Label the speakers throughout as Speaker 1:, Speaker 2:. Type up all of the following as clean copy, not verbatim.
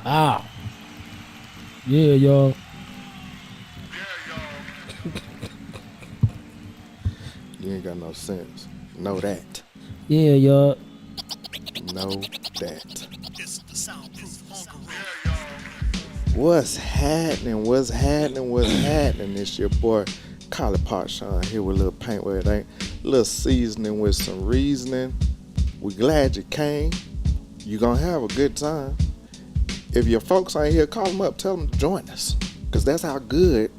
Speaker 1: Yeah, y'all.
Speaker 2: You ain't got no sense. Know that.
Speaker 1: Yeah, y'all.
Speaker 2: Know that. What's happening? What's happening? What's happening? It's your boy, Collie Pot Sean here with a little paint where it ain't. A little seasoning with some reasoning. We glad you came. You gonna have a good time. If your folks ain't here, call them up. Tell them to join us. Because that's how good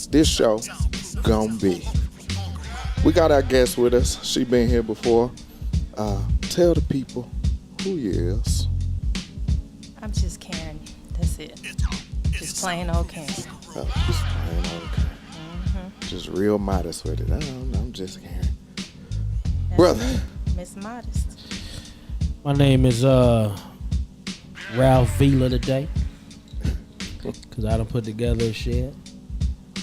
Speaker 2: this show gonna be. We got our guest with us. She been here before. Tell the people who you is.
Speaker 3: I'm just Karen. That's it. Just plain old Karen.
Speaker 2: Just plain old Karen. Just real modest with it. I'm just Karen.
Speaker 3: That's
Speaker 2: Brother.
Speaker 3: me, Miss Modest.
Speaker 1: My name is Ralph Vila today. Cause I done put together a shit.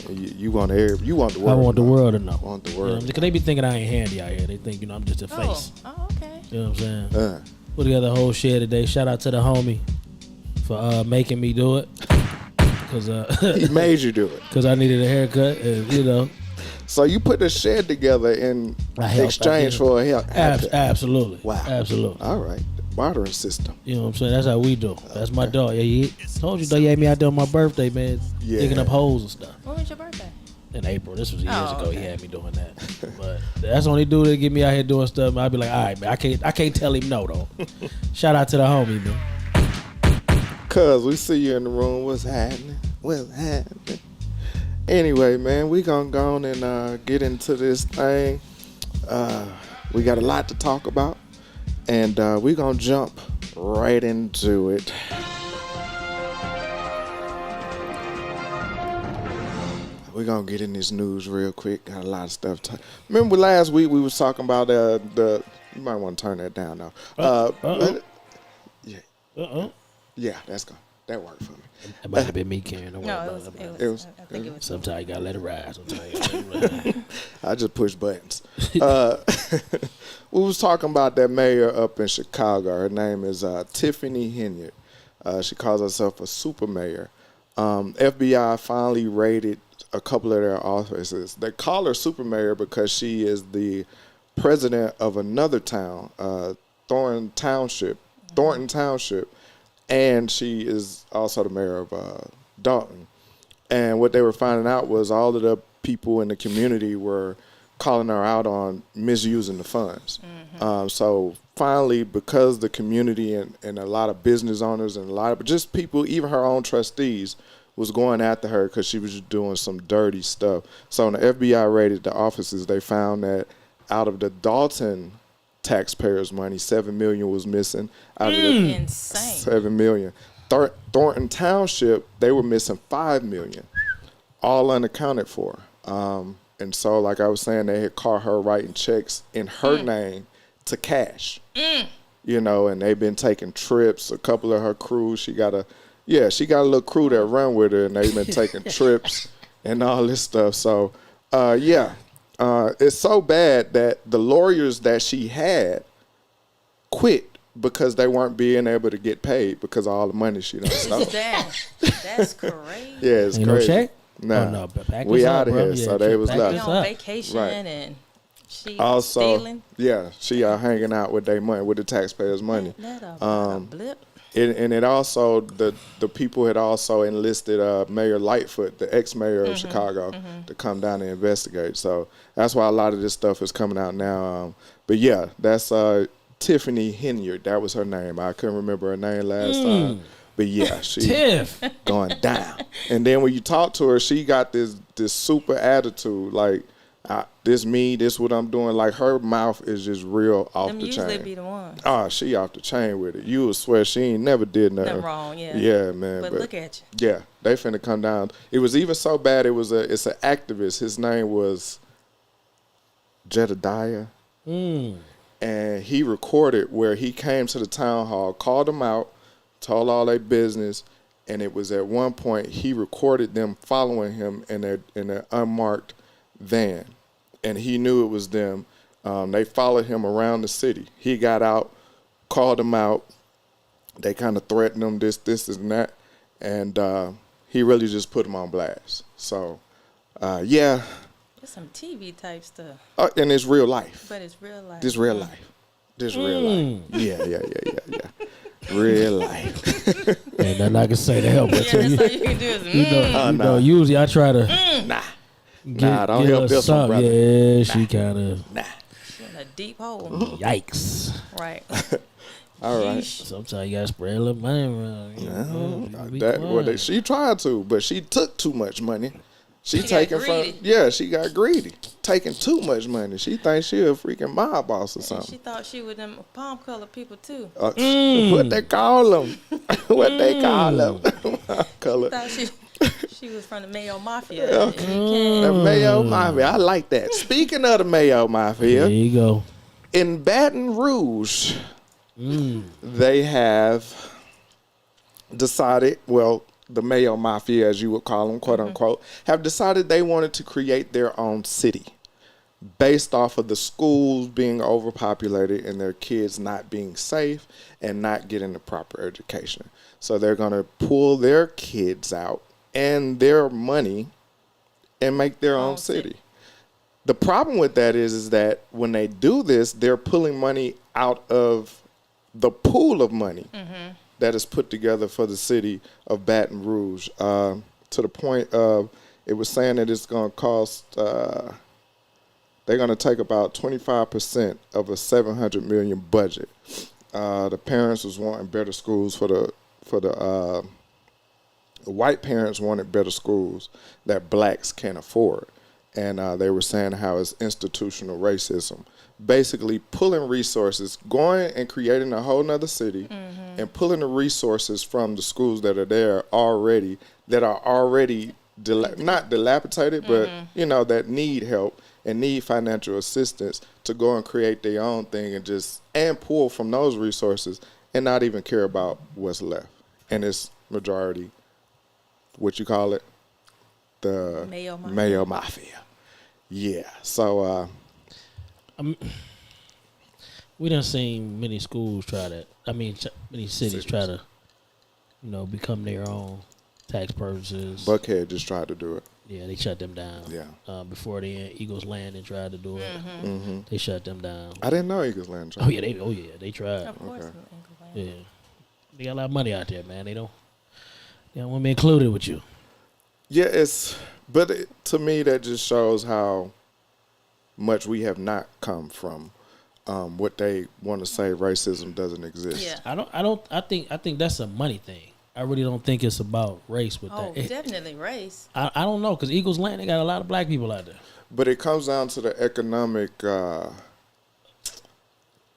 Speaker 2: You want the world.
Speaker 1: I want the world to know.
Speaker 2: Want the world.
Speaker 1: Because they be thinking I ain't handy out here. They think I'm just a face.
Speaker 3: Oh, okay.
Speaker 1: You know what I'm saying? Put together a whole shit today. Shout out to the homie for making me do it. Cause
Speaker 2: he made you do it.
Speaker 1: Cause I needed a haircut, and
Speaker 2: So you put the shed together in exchange for a haircut.
Speaker 1: Absolutely.
Speaker 2: Wow.
Speaker 1: Absolutely.
Speaker 2: All right. Bartering system.
Speaker 1: You know what I'm saying? That's how we do. That's my dog. Yeah, told you, though, he had me out there on my birthday, man, digging up holes and stuff.
Speaker 3: When was your birthday?
Speaker 1: In April. This was years ago.
Speaker 3: Okay.
Speaker 1: He had me doing that. But that's the only dude that get me out here doing stuff. I'd be like, all right, man, I can't tell him no, though. Shout out to the homie, man.
Speaker 2: Cuz we see you in the room. What's happening? What's happening? Anyway, man, we gonna go on and get into this thing. We got a lot to talk about. And we gonna jump right into it. We're gonna get in this news real quick. Got a lot of stuff. Remember last week we was talking about the. You might want to turn that down now. Yeah, that's good. That worked for me.
Speaker 1: It might have been me, Karen. Don't worry
Speaker 3: No,
Speaker 1: about
Speaker 3: it was.
Speaker 1: it.
Speaker 3: I think it was.
Speaker 1: Sometimes you gotta let it ride.
Speaker 2: I just push buttons. We was talking about that mayor up in Chicago. Her name is Tiffany Henyard. She calls herself a super mayor. FBI finally raided a couple of their offices. They call her super mayor because she is the president of another town, Thornton Township, and she is also the mayor of Dalton. And what they were finding out was all of the people in the community were calling her out on misusing the funds. So finally, because the community and a lot of business owners and a lot of just people, even her own trustees, was going after her because she was just doing some dirty stuff. So when the FBI raided the offices, they found that out of the Dalton taxpayers' money, $7 million was missing. Out of the
Speaker 3: Insane.
Speaker 2: $7 million. Thornton Township, they were missing $5 million, all unaccounted for. And so, like I was saying, they had caught her writing checks in her name to cash. You know, and they've been taking trips. A couple of her crew, she got a little crew that run with her, and they've been taking trips and all this stuff. So, it's so bad that the lawyers that she had quit because they weren't being able to get paid because of all the money she done stole.
Speaker 3: That's crazy.
Speaker 2: Yeah, it's
Speaker 1: Ain't
Speaker 2: crazy.
Speaker 1: No check?
Speaker 2: Nah,
Speaker 1: oh, no, back
Speaker 2: we
Speaker 1: this
Speaker 2: out
Speaker 1: up,
Speaker 2: of
Speaker 1: bro.
Speaker 2: here.
Speaker 1: Yeah,
Speaker 2: So they was
Speaker 1: back
Speaker 2: left.
Speaker 3: She
Speaker 1: this
Speaker 3: on
Speaker 1: up.
Speaker 3: vacation
Speaker 2: Right.
Speaker 3: and she
Speaker 2: Also,
Speaker 3: stealing.
Speaker 2: yeah, she hanging out with their money, with the taxpayers' money.
Speaker 3: That a blip.
Speaker 2: And it also, the people had also enlisted Mayor Lightfoot, the ex-mayor of Chicago, to come down and investigate. So that's why a lot of this stuff is coming out now. But yeah, that's Tiffany Henyard. That was her name. I couldn't remember her name last time. But yeah, she
Speaker 1: Tiff.
Speaker 2: going down. And then when you talk to her, she got this super attitude, like, this me, this what I'm doing. Like, her mouth is just real off
Speaker 3: Them
Speaker 2: the
Speaker 3: usually
Speaker 2: chain.
Speaker 3: be the ones.
Speaker 2: Oh, she off the chain with it. You would swear she ain't never did nothing.
Speaker 3: Nothing wrong, yeah.
Speaker 2: Yeah, man.
Speaker 3: But look at you.
Speaker 2: Yeah, they finna come down. It was even so bad, it's an activist. His name was Jedediah. And he recorded where he came to the town hall, called them out, told all their business, and it was at one point he recorded them following him in an unmarked van. And he knew it was them. They followed him around the city. He got out, called them out, They kind of threatened him, this, and that. And he really just put him on blast. So, yeah.
Speaker 3: It's some TV type stuff.
Speaker 2: And it's real life.
Speaker 3: But it's real life.
Speaker 2: This real life. This real life. Yeah. Real life.
Speaker 1: Ain't nothing I can say to help it.
Speaker 3: Yeah, that's all you can do is
Speaker 1: You know, usually I try to
Speaker 2: Don't help this one, brother.
Speaker 1: Yeah, she kind of.
Speaker 2: Nah.
Speaker 3: in a deep hole.
Speaker 1: Yikes.
Speaker 3: Right.
Speaker 2: All right.
Speaker 1: Sometimes you gotta spread a little money around.
Speaker 2: She tried to, but she took too much money. She
Speaker 3: got
Speaker 2: taking
Speaker 3: greedy.
Speaker 2: she got greedy, taking too much money. She thinks she a freaking mob boss or something.
Speaker 3: She thought she was them palm color people too.
Speaker 2: What they call them? What they call them? Color.
Speaker 3: Thought she was from the Mayo Mafia.
Speaker 2: The Mayo Mafia. I like that. Speaking of the Mayo Mafia,
Speaker 1: There you go.
Speaker 2: in Baton Rouge, they have decided, well, the Mayo Mafia, as you would call them, quote unquote, have decided they wanted to create their own city based off of the schools being overpopulated and their kids not being safe and not getting the proper education. So they're going to pull their kids out and their money and make their own city. The problem with that is that when they do this, they're pulling money out of the pool of money that is put together for the city of Baton Rouge, to the point of it was saying that it's going to cost, they're going to take about 25% of a $700 million budget. The parents was wanting better schools for the white parents wanted better schools that blacks can't afford. And they were saying how it's institutional racism. Basically pulling resources, going and creating a whole nother city and pulling the resources from the schools that are there already, that are already not dilapidated, but, you know, that need help and need financial assistance to go and create their own thing and pull from those resources and not even care about what's left. And it's majority, what you call it? The Mayo Mafia. Yeah. So,
Speaker 1: we done seen many schools try that. I mean, many cities try to, you know, become their own tax purposes.
Speaker 2: Buckhead just tried to do it.
Speaker 1: Yeah, they shut them down.
Speaker 2: Yeah.
Speaker 1: Before the Eagles Landing tried to do it, they shut them down.
Speaker 2: I didn't know Eagles Landing tried.
Speaker 1: They tried.
Speaker 3: Of course.
Speaker 2: Okay.
Speaker 1: Yeah, they got a lot of money out there, man. They don't want to be included with you.
Speaker 2: Yeah, to me that just shows how much we have not come from what they want to say racism doesn't exist.
Speaker 3: Yeah.
Speaker 1: I think that's a money thing. I really don't think it's about race with
Speaker 3: Oh,
Speaker 1: that.
Speaker 3: definitely race.
Speaker 1: I don't know, because Eagles Land, they got a lot of black people out there.
Speaker 2: But it comes down to the economic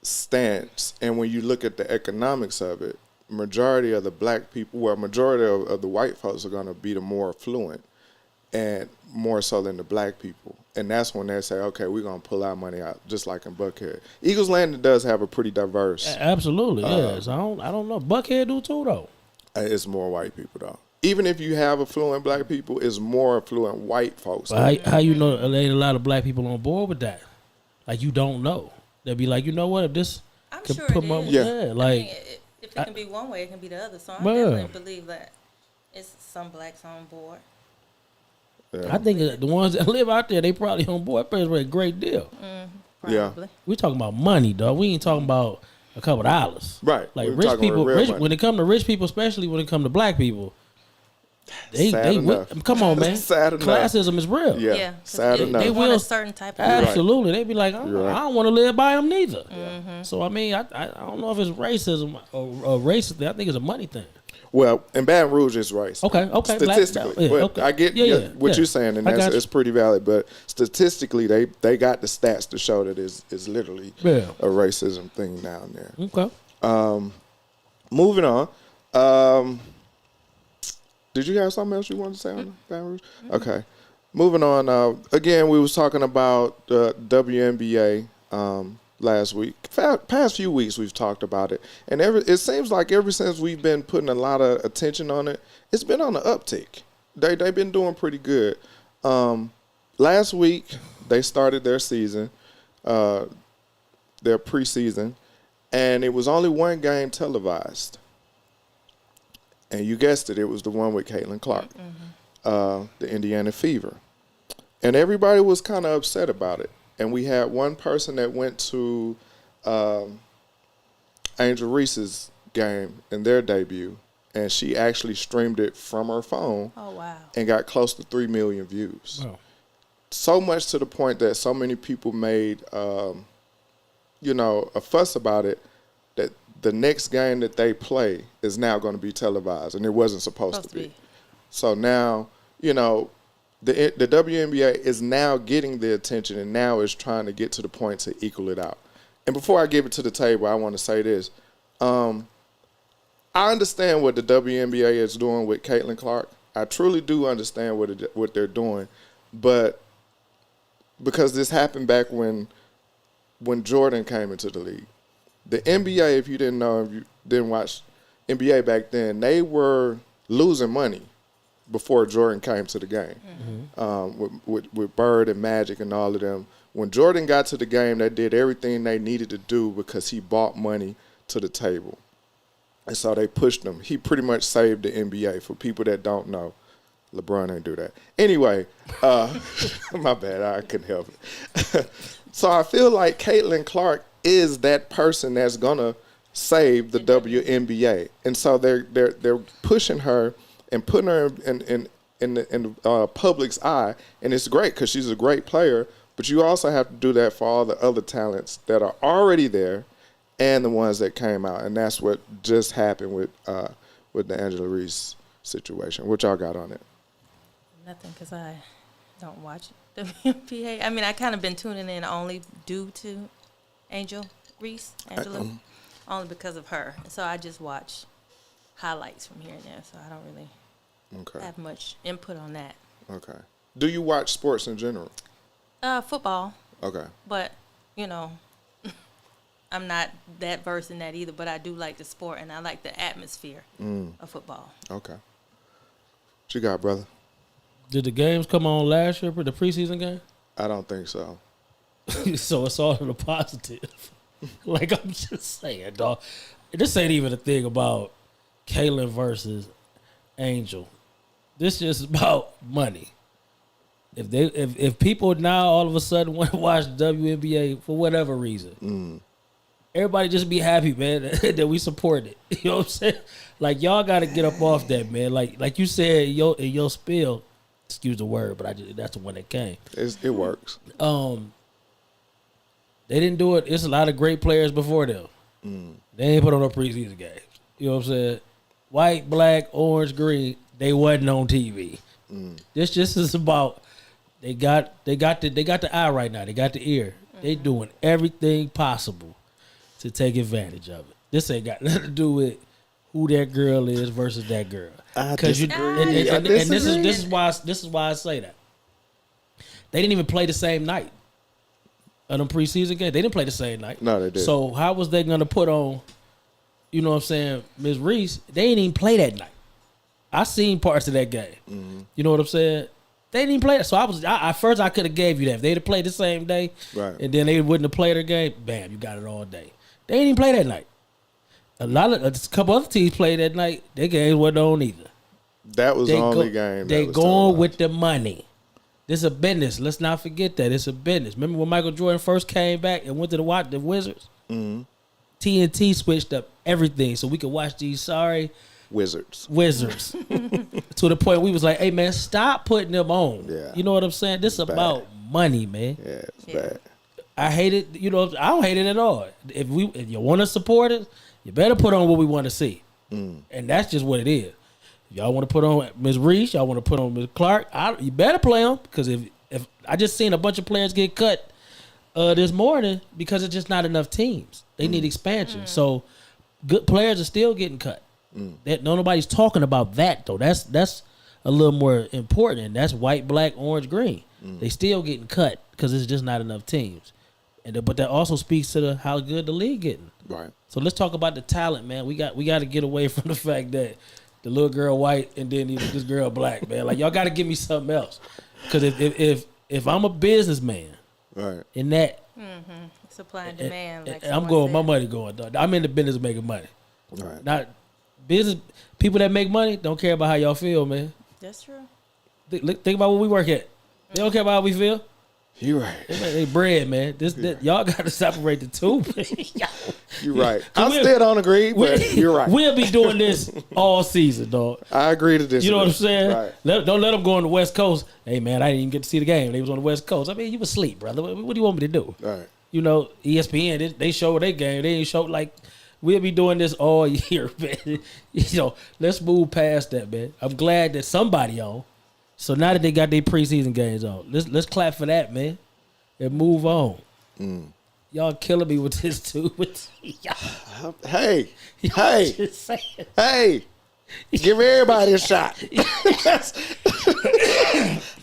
Speaker 2: stance, and when you look at the economics of it, majority of the black people, majority of the white folks are going to be the more affluent, and more so than the black people. And that's when they say, okay, we're going to pull our money out, just like in Buckhead. Eagles Landing does have a pretty diverse.
Speaker 1: Absolutely, yes. I don't know. Buckhead do too, though.
Speaker 2: It's more white people, though. Even if you have affluent black people, it's more affluent white folks.
Speaker 1: But how you know there ain't a lot of black people on board with that? Like, you don't know. They'll be like, you know what, if this
Speaker 3: I'm
Speaker 1: could
Speaker 3: sure
Speaker 1: put
Speaker 3: it
Speaker 1: my
Speaker 3: is.
Speaker 2: Yeah.
Speaker 1: like.
Speaker 3: I mean, if it can be one way, it can be the other. So I
Speaker 1: Yeah.
Speaker 3: definitely believe that it's some blacks on board.
Speaker 2: Yeah.
Speaker 1: I think the ones that live out there, they probably on board. That's a great deal.
Speaker 3: Probably.
Speaker 2: Yeah.
Speaker 1: We talking about money, dog. We ain't talking about a couple dollars.
Speaker 2: Right.
Speaker 1: Like
Speaker 2: We're
Speaker 1: rich
Speaker 2: talking
Speaker 1: people,
Speaker 2: real money.
Speaker 1: when it come to rich people, especially when it come to black people,
Speaker 2: Sad enough.
Speaker 1: come on, man.
Speaker 2: Sad enough.
Speaker 1: Classism is real.
Speaker 2: Yeah.
Speaker 3: 'cause
Speaker 2: Sad
Speaker 3: they
Speaker 2: enough.
Speaker 1: They
Speaker 3: want
Speaker 1: will-
Speaker 3: a certain type of
Speaker 1: Absolutely. They be like, I
Speaker 2: You're right.
Speaker 1: don't want to live by them neither. So, I mean, I don't know if it's racism or racist thing. I think it's a money thing.
Speaker 2: Well, in Baton Rouge, it's race.
Speaker 1: Okay.
Speaker 2: Statistically,
Speaker 1: Yeah,
Speaker 2: but
Speaker 1: okay.
Speaker 2: I get what you're saying, and
Speaker 1: I got you.
Speaker 2: it's pretty valid. But statistically, they got the stats to show that it's literally
Speaker 1: Yeah.
Speaker 2: a racism thing down there.
Speaker 1: Okay.
Speaker 2: Moving on. Did you have something else you wanted to say on Baton Rouge? Okay. Moving on. Again, we was talking about the WNBA last week. Past few weeks, we've talked about it, and it seems like ever since we've been putting a lot of attention on it, it's been on the uptick. They've been doing pretty good. Last week, they started their season, their preseason, and it was only one game televised. And you guessed it, it was the one with Caitlin Clark, the Indiana Fever. And everybody was kind of upset about it. And we had one person that went to Angel Reese's game in their debut, and she actually streamed it from her phone.
Speaker 3: Oh, wow.
Speaker 2: And got close to 3 million views.
Speaker 1: Wow.
Speaker 2: So much to the point that so many people made, a fuss about it, that the next game that they play is now going to be televised, and it wasn't supposed to be. So now, the WNBA is now getting the attention, and now is trying to get to the point to equal it out. And before I give it to the table, I want to say this. I understand what the WNBA is doing with Caitlin Clark. I truly do understand what they're doing, but because this happened back when Jordan came into the league. The NBA, if you didn't know, if you didn't watch NBA back then, they were losing money before Jordan came to the game. With Bird and Magic and all of them. When Jordan got to the game, they did everything they needed to do because he brought money to the table. And so they pushed him. He pretty much saved the NBA. For people that don't know, LeBron ain't do that. Anyway, my bad, I couldn't help it. So I feel like Caitlin Clark is that person that's gonna save the WNBA, and so they're pushing her and putting her in the public's eye, and it's great because she's a great player. But you also have to do that for all the other talents that are already there, and the ones that came out, and that's what just happened with the Angela Reece situation. What y'all got on it?
Speaker 3: Nothing, because I don't watch WNBA. I mean, I kind of been tuning in only due to Angela, only because of her. So I just watch highlights from here and there, so I don't really have much input on that.
Speaker 2: Okay. Do you watch sports in general?
Speaker 3: Football.
Speaker 2: Okay.
Speaker 3: But, I'm not that versed in that either, but I do like the sport, and I like the atmosphere of football. Okay.
Speaker 2: What you got, brother?
Speaker 1: Did the games come on last year for the preseason game?
Speaker 2: I don't think so.
Speaker 1: So it's all in the positive. Like, I'm just saying, dog. This ain't even a thing about Kaylin versus Angel. This just about money. If people now all of a sudden want to watch WNBA for whatever reason, everybody just be happy, man, that we support it. You know what I'm saying? Like, y'all got to get up off that, man. Like you said in your spiel, excuse the word, but that's the one that came.
Speaker 2: It works.
Speaker 1: They didn't do it. It's a lot of great players before them. They ain't put on no preseason games. You know what I'm saying? White, black, orange, green. They wasn't on TV. This just is about they got the eye right now. They got the ear. They doing everything possible to take advantage of it. This ain't got nothing to do with who that girl is versus that girl. Because this is why I say that. They didn't even play the same night. Of them preseason games, they didn't play the same night.
Speaker 2: No, they didn't.
Speaker 1: So how was they gonna put on, you know what I'm saying, Ms. Reece? They didn't even play that night. I seen parts of that game. You know what I'm saying? They didn't even play it. So at first I could have gave you that. If they'd have played the same day,
Speaker 2: right,
Speaker 1: and then they wouldn't have played their game, bam, you got it all day. They didn't even play that night. A couple other teams played that night. Their games wasn't on either.
Speaker 2: That was the only game.
Speaker 1: They going with the money. This is a business. Let's not forget that. It's a business. Remember when Michael Jordan first came back and went to the Wizards? TNT switched up everything so we could watch these Wizards. To the point we was like, hey, man, stop putting them on.
Speaker 2: Yeah.
Speaker 1: You know what I'm saying? This is about money, man.
Speaker 2: Yeah, it's bad.
Speaker 1: I hate it. You know, I don't hate it at all. If you want to support it, you better put on what we want to see. And that's just what it is. Y'all want to put on Ms. Reece, y'all want to put on Ms. Clark, you better play them, because if I just seen a bunch of players get cut this morning because it's just not enough teams. They need expansion. So good players are still getting cut. Nobody's talking about that, though. That's a little more important, and that's white, black, orange, green. They still getting cut because it's just not enough teams. But that also speaks to how good the league getting.
Speaker 2: Right. So
Speaker 1: let's talk about the talent, man. We got to get away from the fact that the little girl white and then this girl black, man. Like, y'all got to give me something else. Because if I'm a businessman,
Speaker 2: right,
Speaker 1: in that
Speaker 3: supply and demand,
Speaker 1: I'm going, my money going. I'm in the business of making money.
Speaker 2: Right.
Speaker 1: Not business people that make money don't care about how y'all feel, man.
Speaker 3: That's true.
Speaker 1: Think about where we work at. They don't care about how we feel.
Speaker 2: You right.
Speaker 1: They bread, man. Y'all got to separate the two.
Speaker 2: You right. I still don't agree, but you're right.
Speaker 1: We'll be doing this all season, dog.
Speaker 2: I agree to this.
Speaker 1: You know what I'm saying?
Speaker 2: Right.
Speaker 1: Don't let them go on the West Coast. Hey, man, I didn't even get to see the game. They was on the West Coast. I mean, you was asleep, brother. What do you want me to do?
Speaker 2: Right.
Speaker 1: You know, ESPN, they show their game. They ain't show like we'll be doing this all year, man. You know, let's move past that, man. I'm glad that somebody on. So now that they got their preseason games on, let's clap for that, man, and move on. Y'all killing me with this too.
Speaker 2: Hey, give everybody a shot.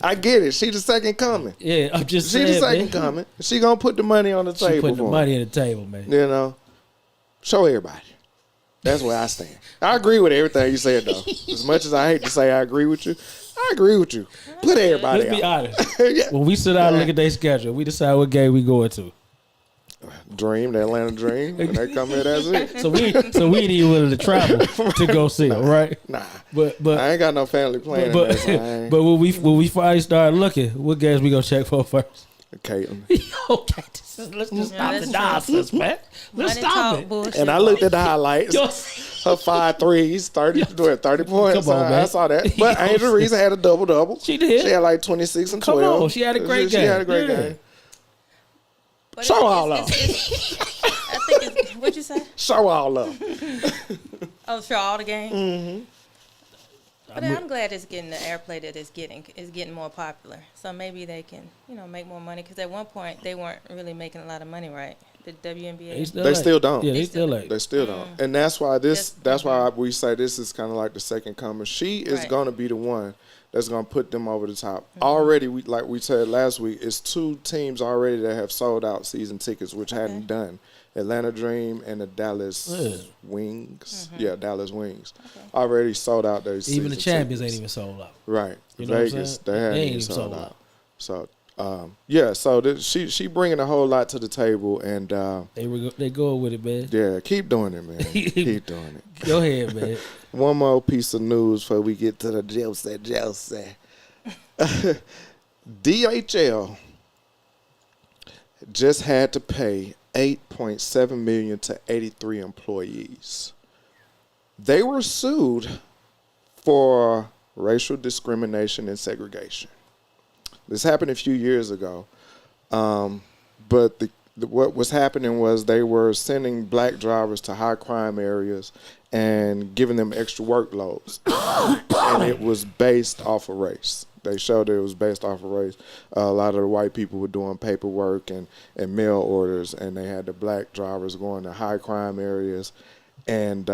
Speaker 2: I get it. She the second coming.
Speaker 1: Yeah, I'm just saying.
Speaker 2: She the second coming. She gonna put the money on the table.
Speaker 1: She putting the money on the table, man.
Speaker 2: You know, show everybody. That's where I stand. I agree with everything you said, though. As much as I hate to say I agree with you, I agree with you. Put everybody
Speaker 1: Let's be honest.
Speaker 2: Yeah.
Speaker 1: When we sit down and look at their schedule, we decide what game we going to.
Speaker 2: Dream, the Atlanta Dream. When they come here, that's it.
Speaker 1: So we ain't even willing to travel to go see them, right?
Speaker 2: Nah.
Speaker 1: But
Speaker 2: I ain't got no family planning.
Speaker 1: But when we finally start looking, what games we gonna check for first?
Speaker 2: Caitlin.
Speaker 1: Okay, let's just stop the nonsense, man. Let's stop it.
Speaker 3: Bullshit.
Speaker 2: And I looked at the highlights. Her 5 threes, 30 points.
Speaker 1: Come on, man.
Speaker 2: I saw that. But Angel Reece had a double-double.
Speaker 1: She did.
Speaker 2: She had like 26 and 12.
Speaker 1: Come on, she had a great game.
Speaker 2: She had a great game.
Speaker 3: But
Speaker 2: Show all up.
Speaker 3: I think it's, what'd you say?
Speaker 2: Show all up.
Speaker 3: Oh, show all the game?
Speaker 2: Mm-hmm.
Speaker 3: But I'm glad it's getting the airplay that it's getting more popular. So maybe they can, make more money. Because at one point, they weren't really making a lot of money, right? The WNBA.
Speaker 2: They still don't.
Speaker 1: Yeah, they still like.
Speaker 2: They still don't. And that's why why we say this is kind of like the second coming. She is going to be the one that's going to put them over the top. Already, like we said last week, it's 2 teams already that have sold out season tickets, which hadn't done. Atlanta Dream and the Dallas Wings. Yeah, Dallas Wings. Okay. Already sold out their season
Speaker 1: Even the champions
Speaker 2: tickets.
Speaker 1: ain't even sold out.
Speaker 2: Right.
Speaker 1: You know
Speaker 2: Vegas, they haven't even sold out. So, she bringing a whole lot to the table, and
Speaker 1: they go with it, man.
Speaker 2: Yeah, keep doing it, man. Keep doing it.
Speaker 1: Go ahead, man.
Speaker 2: One more piece of news before we get to the juicy. DHL just had to pay $8.7 million to 83 employees. They were sued for racial discrimination and segregation. This happened a few years ago, but what was happening was they were sending black drivers to high crime areas and giving them extra workloads, and it was based off of race. They showed it was based off of race. A lot of the white people were doing paperwork and mail orders, and they had the black drivers going to high crime areas and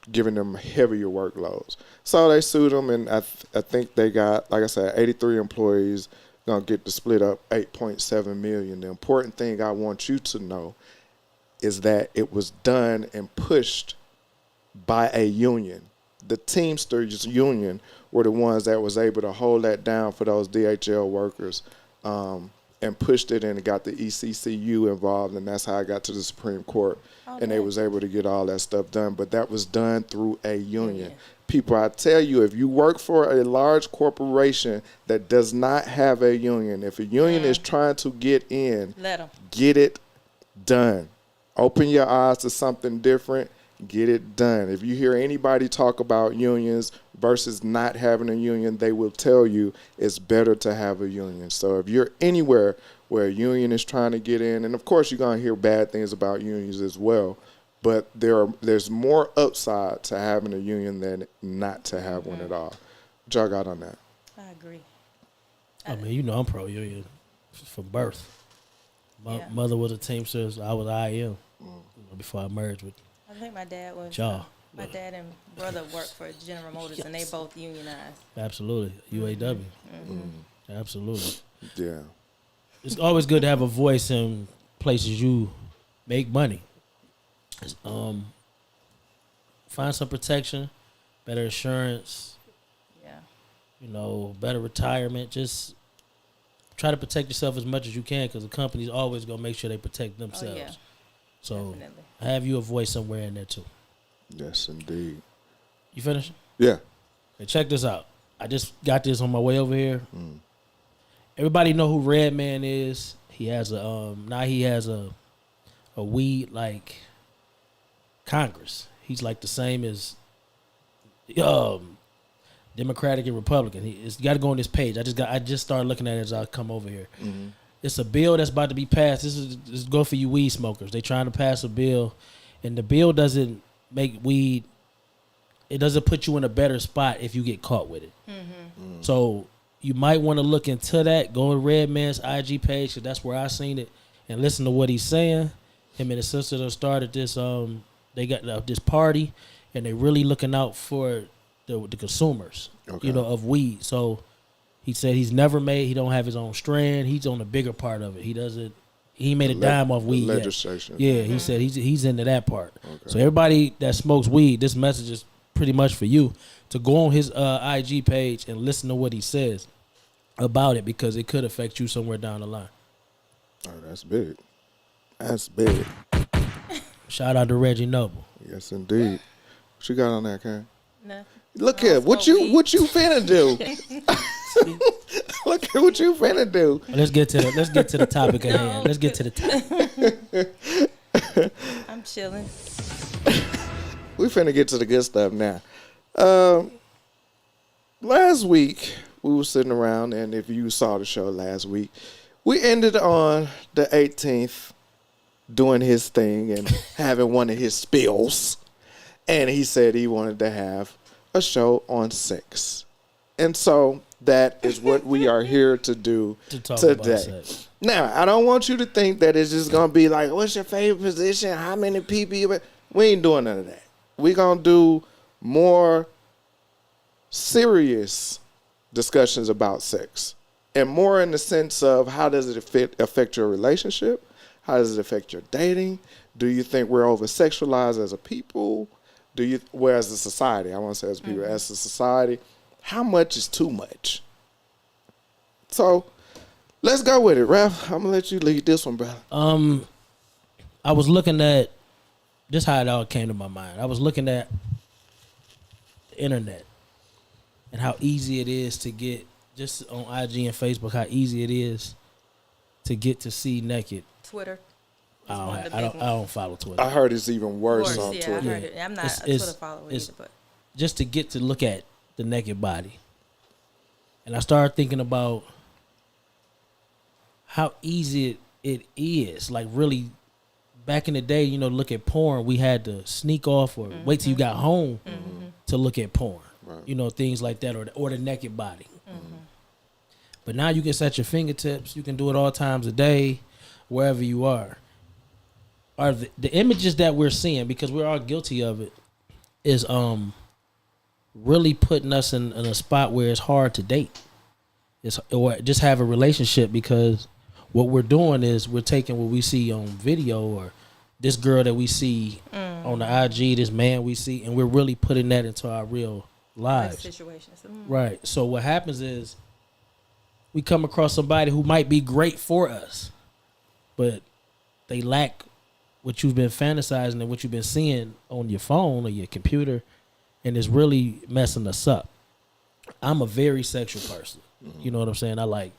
Speaker 2: giving them heavier workloads. So they sued them, and I think they got, like I said, 83 employees going to get to split up $8.7 million. The important thing I want you to know is that it was done and pushed by a union. The Teamsters union were the ones that was able to hold that down for those DHL workers and pushed it, and it got the ECCU involved, and that's how I got to the Supreme Court. Okay. And they was able to get all that stuff done. But that was done through a union. People, I tell you, if you work for a large corporation that does not have a union, if a union is trying to get in,
Speaker 3: let them
Speaker 2: get it done. Open your eyes to something different. Get it done. If you hear anybody talk about unions versus not having a union, they will tell you it's better to have a union. So if you're anywhere where a union is trying to get in, and of course you're going to hear bad things about unions as well, but there's more upside to having a union than not to have one at all. What y'all got on that?
Speaker 3: I agree.
Speaker 1: I mean, I'm pro-union from birth. My mother was a Teamsters. I was IM before I merged with
Speaker 3: I think my dad was. My dad and brother worked for General Motors, and they both unionized.
Speaker 1: Absolutely. UAW. Absolutely.
Speaker 2: Yeah.
Speaker 1: It's always good to have a voice in places you make money. Find some protection, better insurance. Yeah. Better retirement. Just try to protect yourself as much as you can, because the company's always going to make sure they protect themselves.
Speaker 3: Oh, yeah.
Speaker 1: So
Speaker 3: definitely.
Speaker 1: have you a voice somewhere in there too.
Speaker 2: Yes, indeed.
Speaker 1: You finished?
Speaker 2: Yeah.
Speaker 1: Hey, check this out. I just got this on my way over here. Everybody know who Redman is. He has a now he has a weed like Congress. He's like the same as Democratic and Republican. You got to go on this page. I just started looking at it as I come over here. It's a bill that's about to be passed. This is good for you weed smokers. They trying to pass a bill, and the bill doesn't make weed. It doesn't put you in a better spot if you get caught with it. So you might want to look into that. Go to Redman's IG page, because that's where I seen it, and listen to what he's saying. Him and his sister started this. They got this party, and they really looking out for the consumers, of weed. So he said he don't have his own strand. He's on a bigger part of it. He made a dime off weed.
Speaker 2: Legislation.
Speaker 1: Yeah, he said he's into that part. So everybody that smokes weed, this message is pretty much for you to go on his IG page and listen to what he says about it, because it could affect you somewhere down the line.
Speaker 2: Oh, that's big. That's big.
Speaker 1: Shout out to Reggie Noble.
Speaker 2: Yes, indeed. What you got on that, Karen?
Speaker 3: Nothing.
Speaker 2: Look here. What you finna do? Look at what you finna do.
Speaker 1: Let's get to the topic at hand. Let's get to the topic.
Speaker 3: I'm chilling.
Speaker 2: We finna get to the good stuff now. Last week we were sitting around, and if you saw the show last week, we ended on the 18th doing his thing and having one of his spills, and he said he wanted to have a show on sex, and so that is what we are here to do today. Now, I don't want you to think that it's just gonna be like, what's your favorite position? How many people? We ain't doing none of that. We gonna do more serious discussions about sex, and more in the sense of how does it affect your relationship? How does it affect your dating? Do you think we're over sexualized as a people? As a society, I want to say as people, as a society, how much is too much? So let's go with it, Ralph. I'm gonna let you lead this one, brother.
Speaker 1: I was looking at just how it all came to my mind. I was looking at the internet and how easy it is to get, just on IG and Facebook, how easy it is to get to see naked.
Speaker 3: Twitter.
Speaker 1: I don't follow Twitter.
Speaker 2: I heard it's even worse on Twitter.
Speaker 3: I heard it. I'm not a Twitter follower either, but
Speaker 1: just to get to look at the naked body. And I started thinking about how easy it is. Like, really, back in the day, look at porn, we had to sneak off or wait till you got home to look at porn. Right. Things like that, or the naked body. But now you can set your fingertips. You can do it all times a day, wherever you are. Are the images that we're seeing, because we're all guilty of it, is really putting us in a spot where it's hard to date, or just have a relationship, because what we're doing is we're taking what we see on video, or this girl that we see on the IG, this man we see, and we're really putting that into our real lives.
Speaker 3: Situations.
Speaker 1: Right. So what happens is we come across somebody who might be great for us, but they lack what you've been fantasizing and what you've been seeing on your phone or your computer, and it's really messing us up. I'm a very sexual person. You know what I'm saying? I like,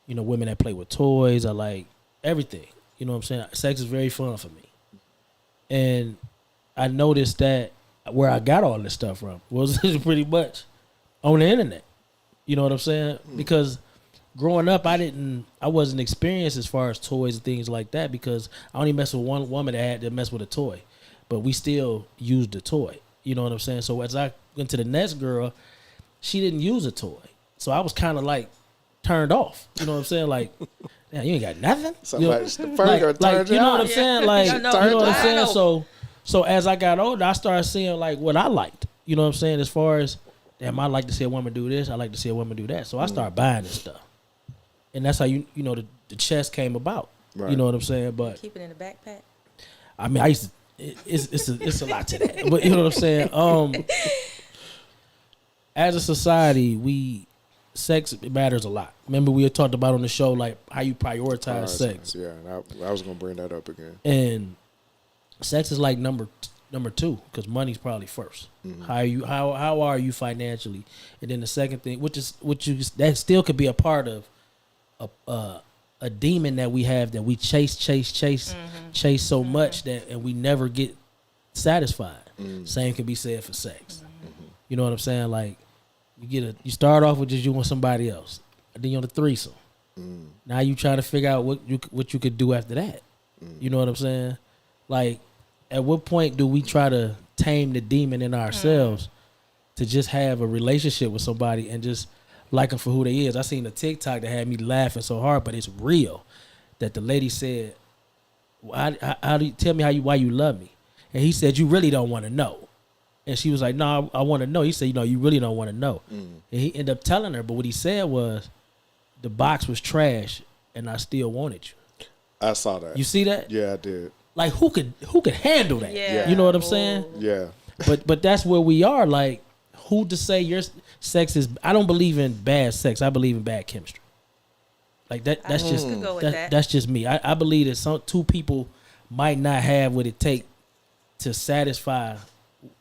Speaker 1: women that play with toys. I like everything. You know what I'm saying? Sex is very fun for me. And I noticed that where I got all this stuff from was pretty much on the internet. You know what I'm saying? Because growing up, I wasn't experienced as far as toys and things like that, because I only messed with one woman that had to mess with a toy, but we still used the toy. You know what I'm saying? So as I went to the next girl, she didn't use a toy, so I was kind of like turned off. You know what I'm saying? Like, damn, you ain't got nothing.
Speaker 2: Somebody's
Speaker 1: you know what I'm saying? Like, you know what I'm saying? So as I got older, I started seeing like what I liked. You know what I'm saying? As far as, damn, I like to see a woman do this. I like to see a woman do that. So I started buying this stuff. And that's how the chest came about. Right. You know what I'm saying? But
Speaker 3: keep it in the backpack.
Speaker 1: I mean, I used to. It's a lot to that. But you know what I'm saying? As a society, sex matters a lot. Remember, we had talked about on the show like how you prioritize sex.
Speaker 2: Yeah, and I was gonna bring that up again.
Speaker 1: And sex is like number number two, because money's probably first. How are you financially, and then the second thing, that still could be a part of a demon that we have, that we chase so much that, and we never get satisfied. Same can be said for sex. You know what I'm saying? Like you start off with just you want somebody else, and then you're on the threesome. Now you trying to figure out what you could do after that. You know what I'm saying? Like, at what point do we try to tame the demon in ourselves to just have a relationship with somebody and just like them for who they is? I seen a TikTok that had me laughing so hard, but it's real. That the lady said, how do you tell me why you love me? And he said, you really don't want to know. And she was like, no, I want to know. He said, you really don't want to know. And he ended up telling her, but what he said was, the box was trash and I still wanted you.
Speaker 2: I saw that.
Speaker 1: You see that?
Speaker 2: Yeah, I did.
Speaker 1: Like, who could handle that?
Speaker 3: Yeah.
Speaker 1: You know what I'm saying?
Speaker 2: Yeah.
Speaker 1: But that's where we are. Like, who to say your sex is? I don't believe in bad sex. I believe in bad chemistry. Like that's just that's just me. I believe that two people might not have what it take to satisfy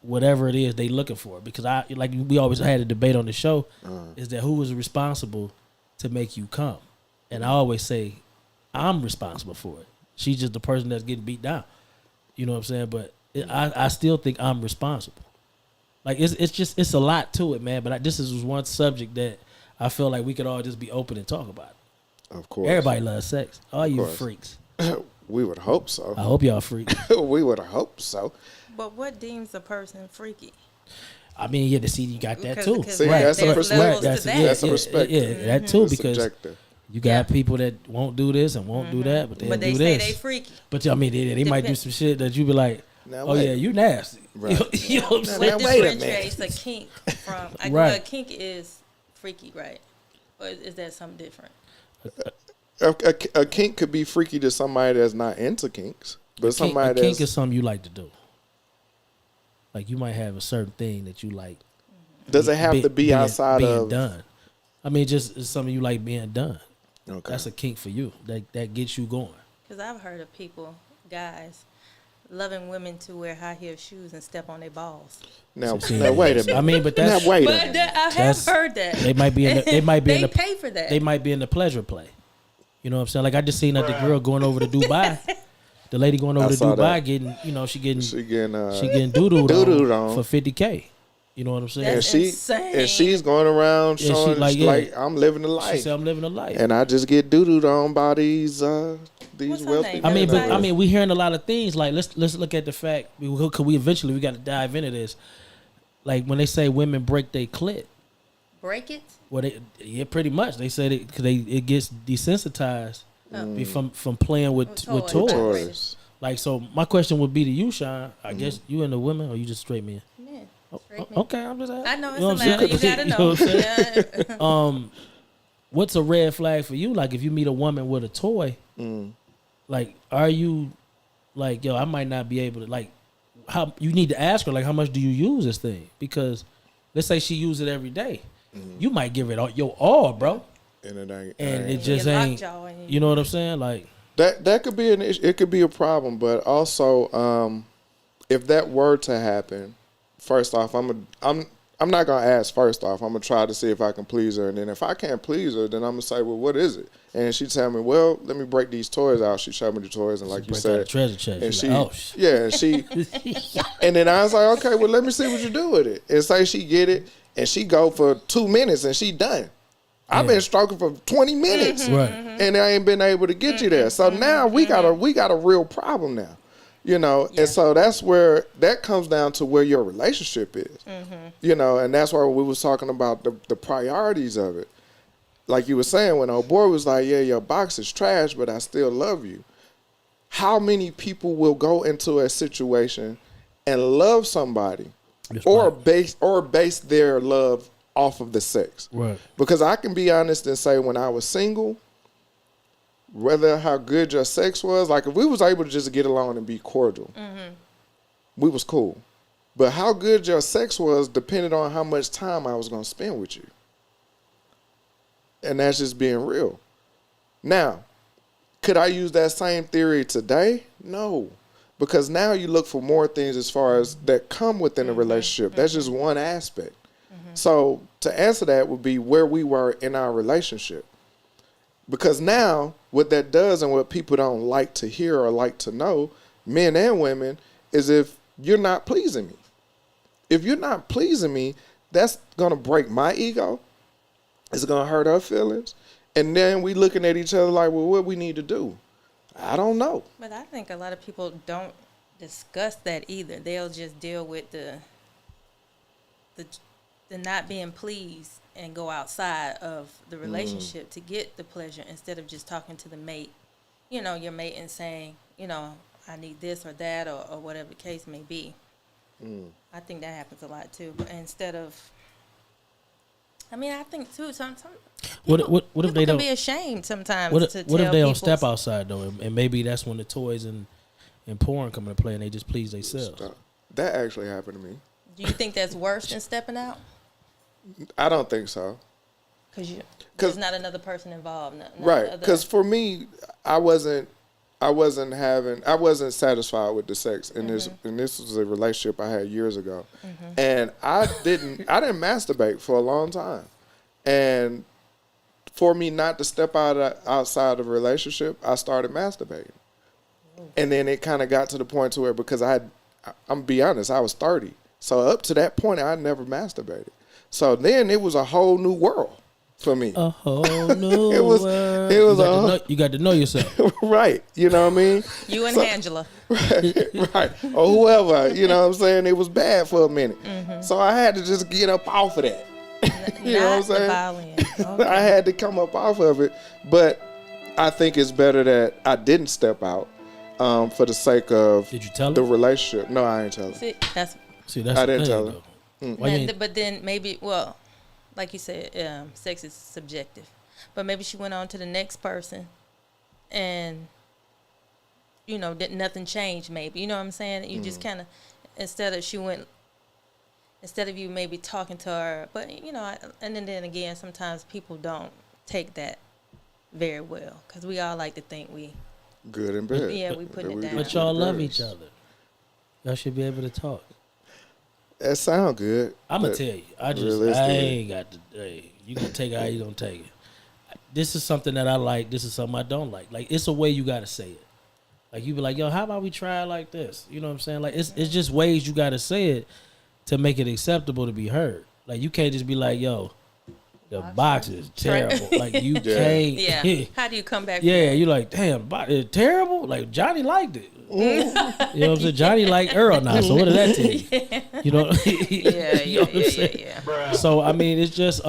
Speaker 1: whatever it is they looking for. Because we always had a debate on the show, is that who is responsible to make you come? And I always say, I'm responsible for it. She's just the person that's getting beat down. You know what I'm saying? But I still think I'm responsible. Like, it's a lot to it, man. But this is one subject that I feel like we could all just be open and talk about.
Speaker 2: Of course.
Speaker 1: Everybody loves sex. All you freaks.
Speaker 2: We would hope so.
Speaker 1: I hope y'all freaks.
Speaker 2: We would hope so.
Speaker 3: But what deems a person freaky?
Speaker 1: I mean, yeah, you got that too.
Speaker 2: See, that's a perspective.
Speaker 3: That's
Speaker 2: a perspective.
Speaker 1: Yeah, that too,
Speaker 2: It's
Speaker 1: because
Speaker 2: subjective.
Speaker 1: you got people that won't do this and won't do that, but they do this.
Speaker 3: Say they freaky.
Speaker 1: But I mean, they might do some shit that you be like,
Speaker 2: Now,
Speaker 1: oh yeah, you nasty.
Speaker 2: Right.
Speaker 1: You know what I'm saying?
Speaker 3: What
Speaker 2: Wait a minute.
Speaker 3: differentiates a kink from
Speaker 1: Right.
Speaker 3: a kink is freaky, right? Or is that something different?
Speaker 2: A kink could be freaky to somebody that's not into kinks, but somebody
Speaker 1: a
Speaker 2: that's
Speaker 1: kink is something you like to do. Like, you might have a certain thing that you like.
Speaker 2: does it have to be outside
Speaker 1: being
Speaker 2: of
Speaker 1: done? I mean, just it's something you like being done.
Speaker 2: Okay.
Speaker 1: That's a kink for you. That gets you going.
Speaker 3: Because I've heard of people, guys, loving women to wear high heel shoes and step on their balls.
Speaker 2: Now wait a minute.
Speaker 1: I mean, but that's
Speaker 2: now, wait a
Speaker 3: But
Speaker 2: minute.
Speaker 3: I have heard that.
Speaker 1: they might be in the, they might be in
Speaker 3: They
Speaker 1: the
Speaker 3: pay for that.
Speaker 1: They might be in the pleasure play. You know what I'm saying? Like, I just seen that the girl going over to Dubai. The lady going over to
Speaker 2: saw
Speaker 1: Dubai
Speaker 2: that.
Speaker 1: getting, she getting
Speaker 2: doo-dooed
Speaker 1: doo-dooed
Speaker 2: on.
Speaker 1: for $50K. You know what I'm saying?
Speaker 3: That's insane.
Speaker 2: And she's going around
Speaker 1: Yeah,
Speaker 2: showing
Speaker 1: she like,
Speaker 2: like I'm living the life.
Speaker 1: She said, I'm living a life.
Speaker 2: And I just get doo-dooed on by these
Speaker 3: What's her
Speaker 2: wealthy.
Speaker 3: name?
Speaker 1: I mean, we hearing a lot of things. Like, let's look at the fact. We got to dive into this. Like, when they say women break their clit,
Speaker 3: Break it?
Speaker 1: well, pretty much. They said it because it gets desensitized from playing with toys.
Speaker 2: Toys.
Speaker 1: Like, so my question would be to you, Sean. I guess you and the women, or you just straight men?
Speaker 3: Man, straight man.
Speaker 1: Okay, I'm just asking.
Speaker 3: I know it's
Speaker 1: You know
Speaker 3: a
Speaker 1: what I'm
Speaker 3: matter.
Speaker 1: saying?
Speaker 3: You gotta
Speaker 1: You know
Speaker 3: know.
Speaker 1: what I'm
Speaker 3: Yeah.
Speaker 1: What's a red flag for you? Like, if you meet a woman with a toy, like, are you like, yo, I might not be able to, like, how you need to ask her, like, how much do you use this thing? Because let's say she uses it every day, you might give it your all, bro,
Speaker 2: And
Speaker 1: it just
Speaker 3: Your
Speaker 1: ain't.
Speaker 3: lockjaw and
Speaker 1: You know what I'm saying? Like,
Speaker 2: that could be an issue. It could be a problem, but also if that were to happen, first off, I'm not gonna ask. First off, I'm gonna try to see if I can please her, and then if I can't please her, then I'm gonna say, well, what is it? And she tell me, well, let me break these toys out. She showed me the toys, and like you
Speaker 1: break out
Speaker 2: said,
Speaker 1: a treasure chest.
Speaker 2: and
Speaker 1: You like, oh,
Speaker 2: and she, and then I was like, okay, well, let me see what you do with it. And say she get it, and she go for 2 minutes, and she done. I've been stroking for 20 minutes,
Speaker 1: right.
Speaker 2: and I ain't been able to get you there. So now we got a real problem now, you know. And so that's where that comes down to where your relationship is, you know. And that's why we was talking about the priorities of it. Like you were saying, when old boy was like, yeah, your box is trash, but I still love you. How many people will go into a situation and love somebody or base their love off of the sex?
Speaker 1: Right.
Speaker 2: Because I can be honest and say, when I was single, whether how good your sex was, like if we was able to just get along and be cordial, we was cool. But how good your sex was depended on how much time I was going to spend with you. And that's just being real. Now, could I use that same theory today? No. because now you look for more things as far as that come within a relationship. That's just one aspect. So to answer that would be where we were in our relationship. Because now what that does and what people don't like to hear or like to know, men and women, is if you're not pleasing me. If you're not pleasing me, that's going to break my ego. It's going to hurt her feelings. And then we looking at each other like, well, what we need to do? I don't know.
Speaker 3: But I think a lot of people don't discuss that either. They'll just deal with the not being pleased and go outside of the relationship to get the pleasure instead of just talking to the mate, your mate, and saying, I need this or that or whatever the case may be. I think that happens a lot too. But instead of, I think too, sometimes
Speaker 1: what if they don't
Speaker 3: be ashamed sometimes
Speaker 1: what
Speaker 3: to
Speaker 1: if
Speaker 3: tell
Speaker 1: they don't
Speaker 3: people
Speaker 1: step outside though, and maybe that's when the toys and porn come into play and they just please themselves?
Speaker 2: That actually happened to me.
Speaker 3: Do you think that's worse than stepping out?
Speaker 2: I don't think so.
Speaker 3: Because there's not another person involved.
Speaker 2: Right. Because for me, I wasn't satisfied with the sex in this, and this was a relationship I had years ago, and I didn't masturbate for a long time, and for me not to step outside of a relationship, I started masturbating, and then it kind of got to the point to where, because I'm gonna be honest, I was 30, so up to that point I never masturbated. So then it was a whole new world for me.
Speaker 1: A whole new world.
Speaker 2: It was
Speaker 1: you got to know yourself.
Speaker 2: Right. You know what I mean?
Speaker 3: You and Angela.
Speaker 2: Right. Or whoever. You know what I'm saying? It was bad for a minute. So I had to just get up off of that. You know what I'm saying?
Speaker 3: Okay.
Speaker 2: I had to come up off of it. But I think it's better that I didn't step out for the sake of
Speaker 1: Did you tell
Speaker 2: the
Speaker 1: her?
Speaker 2: relationship. No, I ain't tell her.
Speaker 3: See, that's
Speaker 2: I didn't tell her.
Speaker 3: but then maybe, like you said, sex is subjective. But maybe she went on to the next person and, nothing changed maybe. You know what I'm saying? You just kind of, instead of you maybe talking to her, but, and then again, sometimes people don't take that very well because we all like to think we.
Speaker 2: Good and bad.
Speaker 3: Yeah, we putting it down.
Speaker 1: But y'all love each other. Y'all should be able to talk.
Speaker 2: That sound good.
Speaker 1: I'm going to tell you. I ain't got to. Hey, you going to take it how you don't take it. This is something that I like. This is something I don't like. Like, it's a way you got to say it. Like, you be like, yo, how about we try it like this? You know what I'm saying? Like, it's just ways you got to say it to make it acceptable to be heard. Like, you can't just be like, yo, the box is terrible. Like, you can't.
Speaker 3: Yeah. How do you come back?
Speaker 2: Yeah,
Speaker 1: you like, damn, it's terrible? Like, Johnny liked it. You know what I'm saying? Johnny like Earl now, so what does that tell you? You know?
Speaker 3: Yeah.
Speaker 1: So I mean, it's just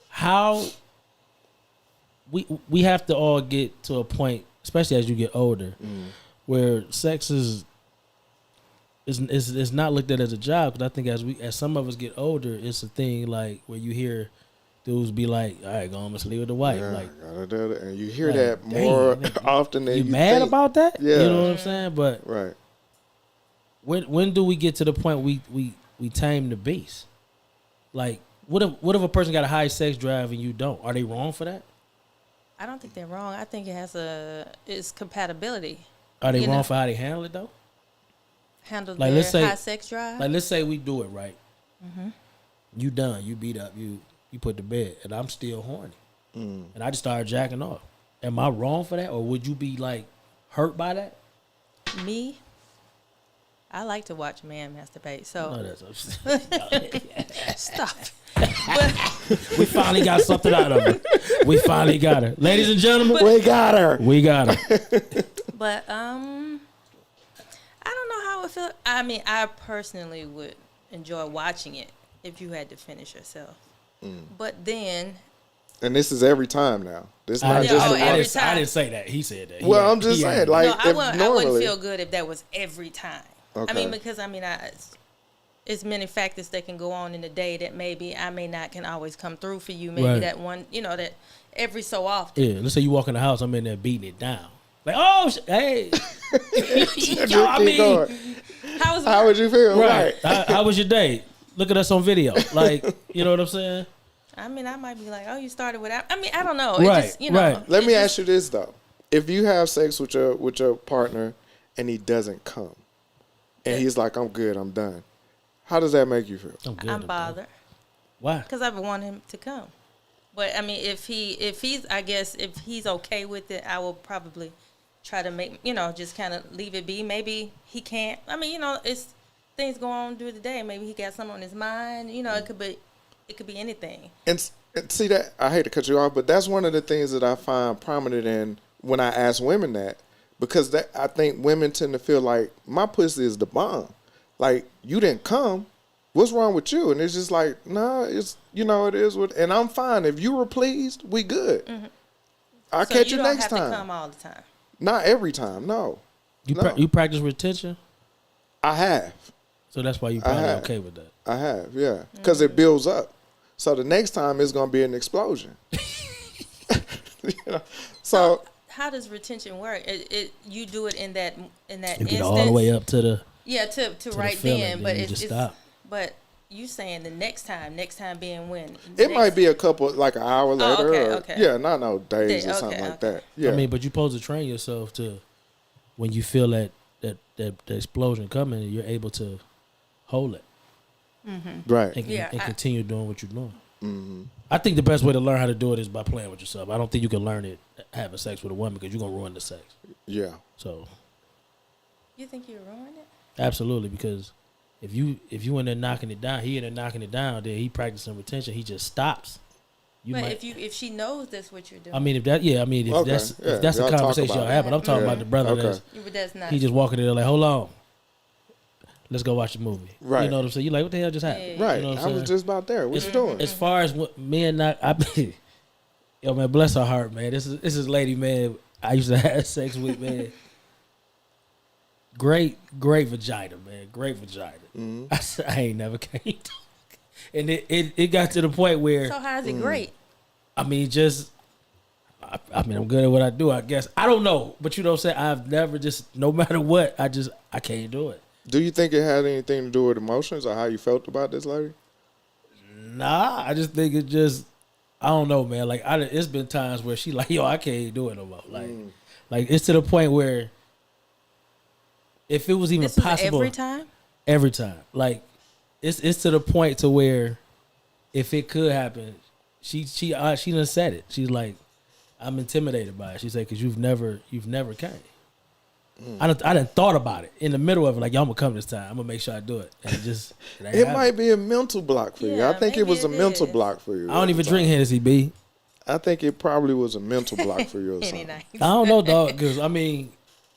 Speaker 1: how we have to all get to a point, especially as you get older, where sex is not looked at as a job. Because I think as some of us get older, it's a thing like where you hear dudes be like, all right, go on, let's leave with the wife.
Speaker 2: Yeah,
Speaker 1: like,
Speaker 2: and you hear that more often than you
Speaker 1: mad
Speaker 2: think.
Speaker 1: about that?
Speaker 2: Yeah.
Speaker 1: You know what I'm saying? But
Speaker 2: right.
Speaker 1: When do we get to the point we tame the beast? Like, what if a person got a high sex drive and you don't? Are they wrong for that?
Speaker 3: I don't think they're wrong. I think it's compatibility.
Speaker 1: Are they wrong for how they handle it though?
Speaker 3: Handle
Speaker 1: like,
Speaker 3: their
Speaker 1: let's say,
Speaker 3: high sex drive?
Speaker 1: Like, let's say we do it right. You done. You beat up. You put to bed, and I'm still horny, and I just started jacking off. Am I wrong for that, or would you be like hurt by that?
Speaker 3: Me, I like to watch a man masturbate. So
Speaker 1: No, that's
Speaker 3: stop.
Speaker 1: we finally got something out of her. We finally got her, ladies and gentlemen.
Speaker 2: We got her.
Speaker 1: We got her.
Speaker 3: But I don't know how it feels. I mean, I personally would enjoy watching it if you had to finish yourself. But then,
Speaker 2: and this is every time now. This not
Speaker 1: I
Speaker 2: just
Speaker 1: I didn't say that. He said that.
Speaker 2: Well, I'm just saying, like,
Speaker 3: no, I wouldn't feel good if that was every time.
Speaker 2: Okay.
Speaker 3: I mean, because it's many factors that can go on in the day that maybe I may not can always come through for you. Maybe that one, that every so often.
Speaker 1: Yeah, let's say you walk in the house, I'm in there beating it down. Like, oh, hey. Yo, I mean,
Speaker 2: going. How would you feel?
Speaker 1: Right. How was your day? Look at us on video. Like, you know what I'm saying?
Speaker 3: I mean, I might be like, oh, you started without. I mean, I don't know.
Speaker 1: Right,
Speaker 3: It just,
Speaker 1: right.
Speaker 2: Let me ask you this, though. if you have sex with your partner and he doesn't come, and he's like, I'm good, I'm done, how does that make you feel?
Speaker 3: I'm bothered.
Speaker 1: Why?
Speaker 3: Because I want him to come. But I mean, if he's okay with it, I will probably try to make, just kind of leave it be. Maybe he can't. I mean, it's things go on through the day. Maybe he got something on his mind. It could be anything.
Speaker 2: And see that, I hate to cut you off, but that's one of the things that I find prominent in when I ask women that, because I think women tend to feel like my pussy is the bomb. Like, you didn't come. What's wrong with you? And it's just like, no, it's, it is what, and I'm fine. If you were pleased, we good. Mm-hmm. I'll catch you next time.
Speaker 3: You don't have to come all the time.
Speaker 2: Not every time, no.
Speaker 1: You practice retention?
Speaker 2: I have.
Speaker 1: So that's why you probably okay with that.
Speaker 2: I have, yeah. Because it builds up. So the next time it's going to be an explosion. So
Speaker 3: how does retention work? You do it in that
Speaker 1: you
Speaker 3: instance.
Speaker 1: Get all the way up to the
Speaker 3: to right
Speaker 1: the
Speaker 3: then, but
Speaker 1: it's stop.
Speaker 3: But you saying the next time being when?
Speaker 2: It might be a couple, like an hour later.
Speaker 3: Okay.
Speaker 2: Yeah, not no days or something like that. Yeah.
Speaker 1: I mean, but you're supposed to train yourself to, when you feel that explosion coming, you're able to hold it.
Speaker 3: Mm-hmm.
Speaker 2: Right.
Speaker 1: And continue doing what you're doing.
Speaker 2: Mm-hmm.
Speaker 1: I think the best way to learn how to do it is by playing with yourself. I don't think you can learn it having sex with a woman, because you're going to ruin the sex.
Speaker 2: Yeah.
Speaker 1: So.
Speaker 3: You think you ruin it?
Speaker 1: Absolutely, because if you in there knocking it down, he in there knocking it down, then he practicing retention, he just stops.
Speaker 3: If she knows that's what you're doing.
Speaker 1: I mean, if that's the conversation y'all have, but I'm talking about the brother that's
Speaker 3: not.
Speaker 1: He just walking in there like, hold on, let's go watch a movie.
Speaker 2: Right.
Speaker 1: You know what I'm saying? You like, what the hell just happened?
Speaker 2: Right.
Speaker 1: You know what I'm
Speaker 2: I was just about there. What you doing?
Speaker 1: As far as men yo man, bless her heart, man. This is lady, man. I used to have sex with, man. Great vagina, man. Great vagina. Mm-hmm. I ain't never came to. And it got to the point where.
Speaker 3: So how is it great?
Speaker 1: I mean, I'm good at what I do, I guess. I don't know. But you know what I'm saying? I've never no matter what, I can't do it.
Speaker 2: Do you think it had anything to do with emotions or how you felt about this lady?
Speaker 1: Nah, I just think I don't know, man. Like, it's been times where she like, yo, I can't do it no more. Like it's to the point where if it was even possible. Every time. Like, it's to the point to where if it could happen, she done said it. She's like, I'm intimidated by it. She said, because you've never came. I done thought about it in the middle of it. Like, y'all, I'm gonna come this time. I'm gonna make sure I do it. And
Speaker 2: it might be a mental block for you. I think it was a mental block for you.
Speaker 1: I don't even drink Hennessy, B.
Speaker 2: I think it probably was a mental block for you or something.
Speaker 3: Nice.
Speaker 1: I don't know, dog. Because I mean,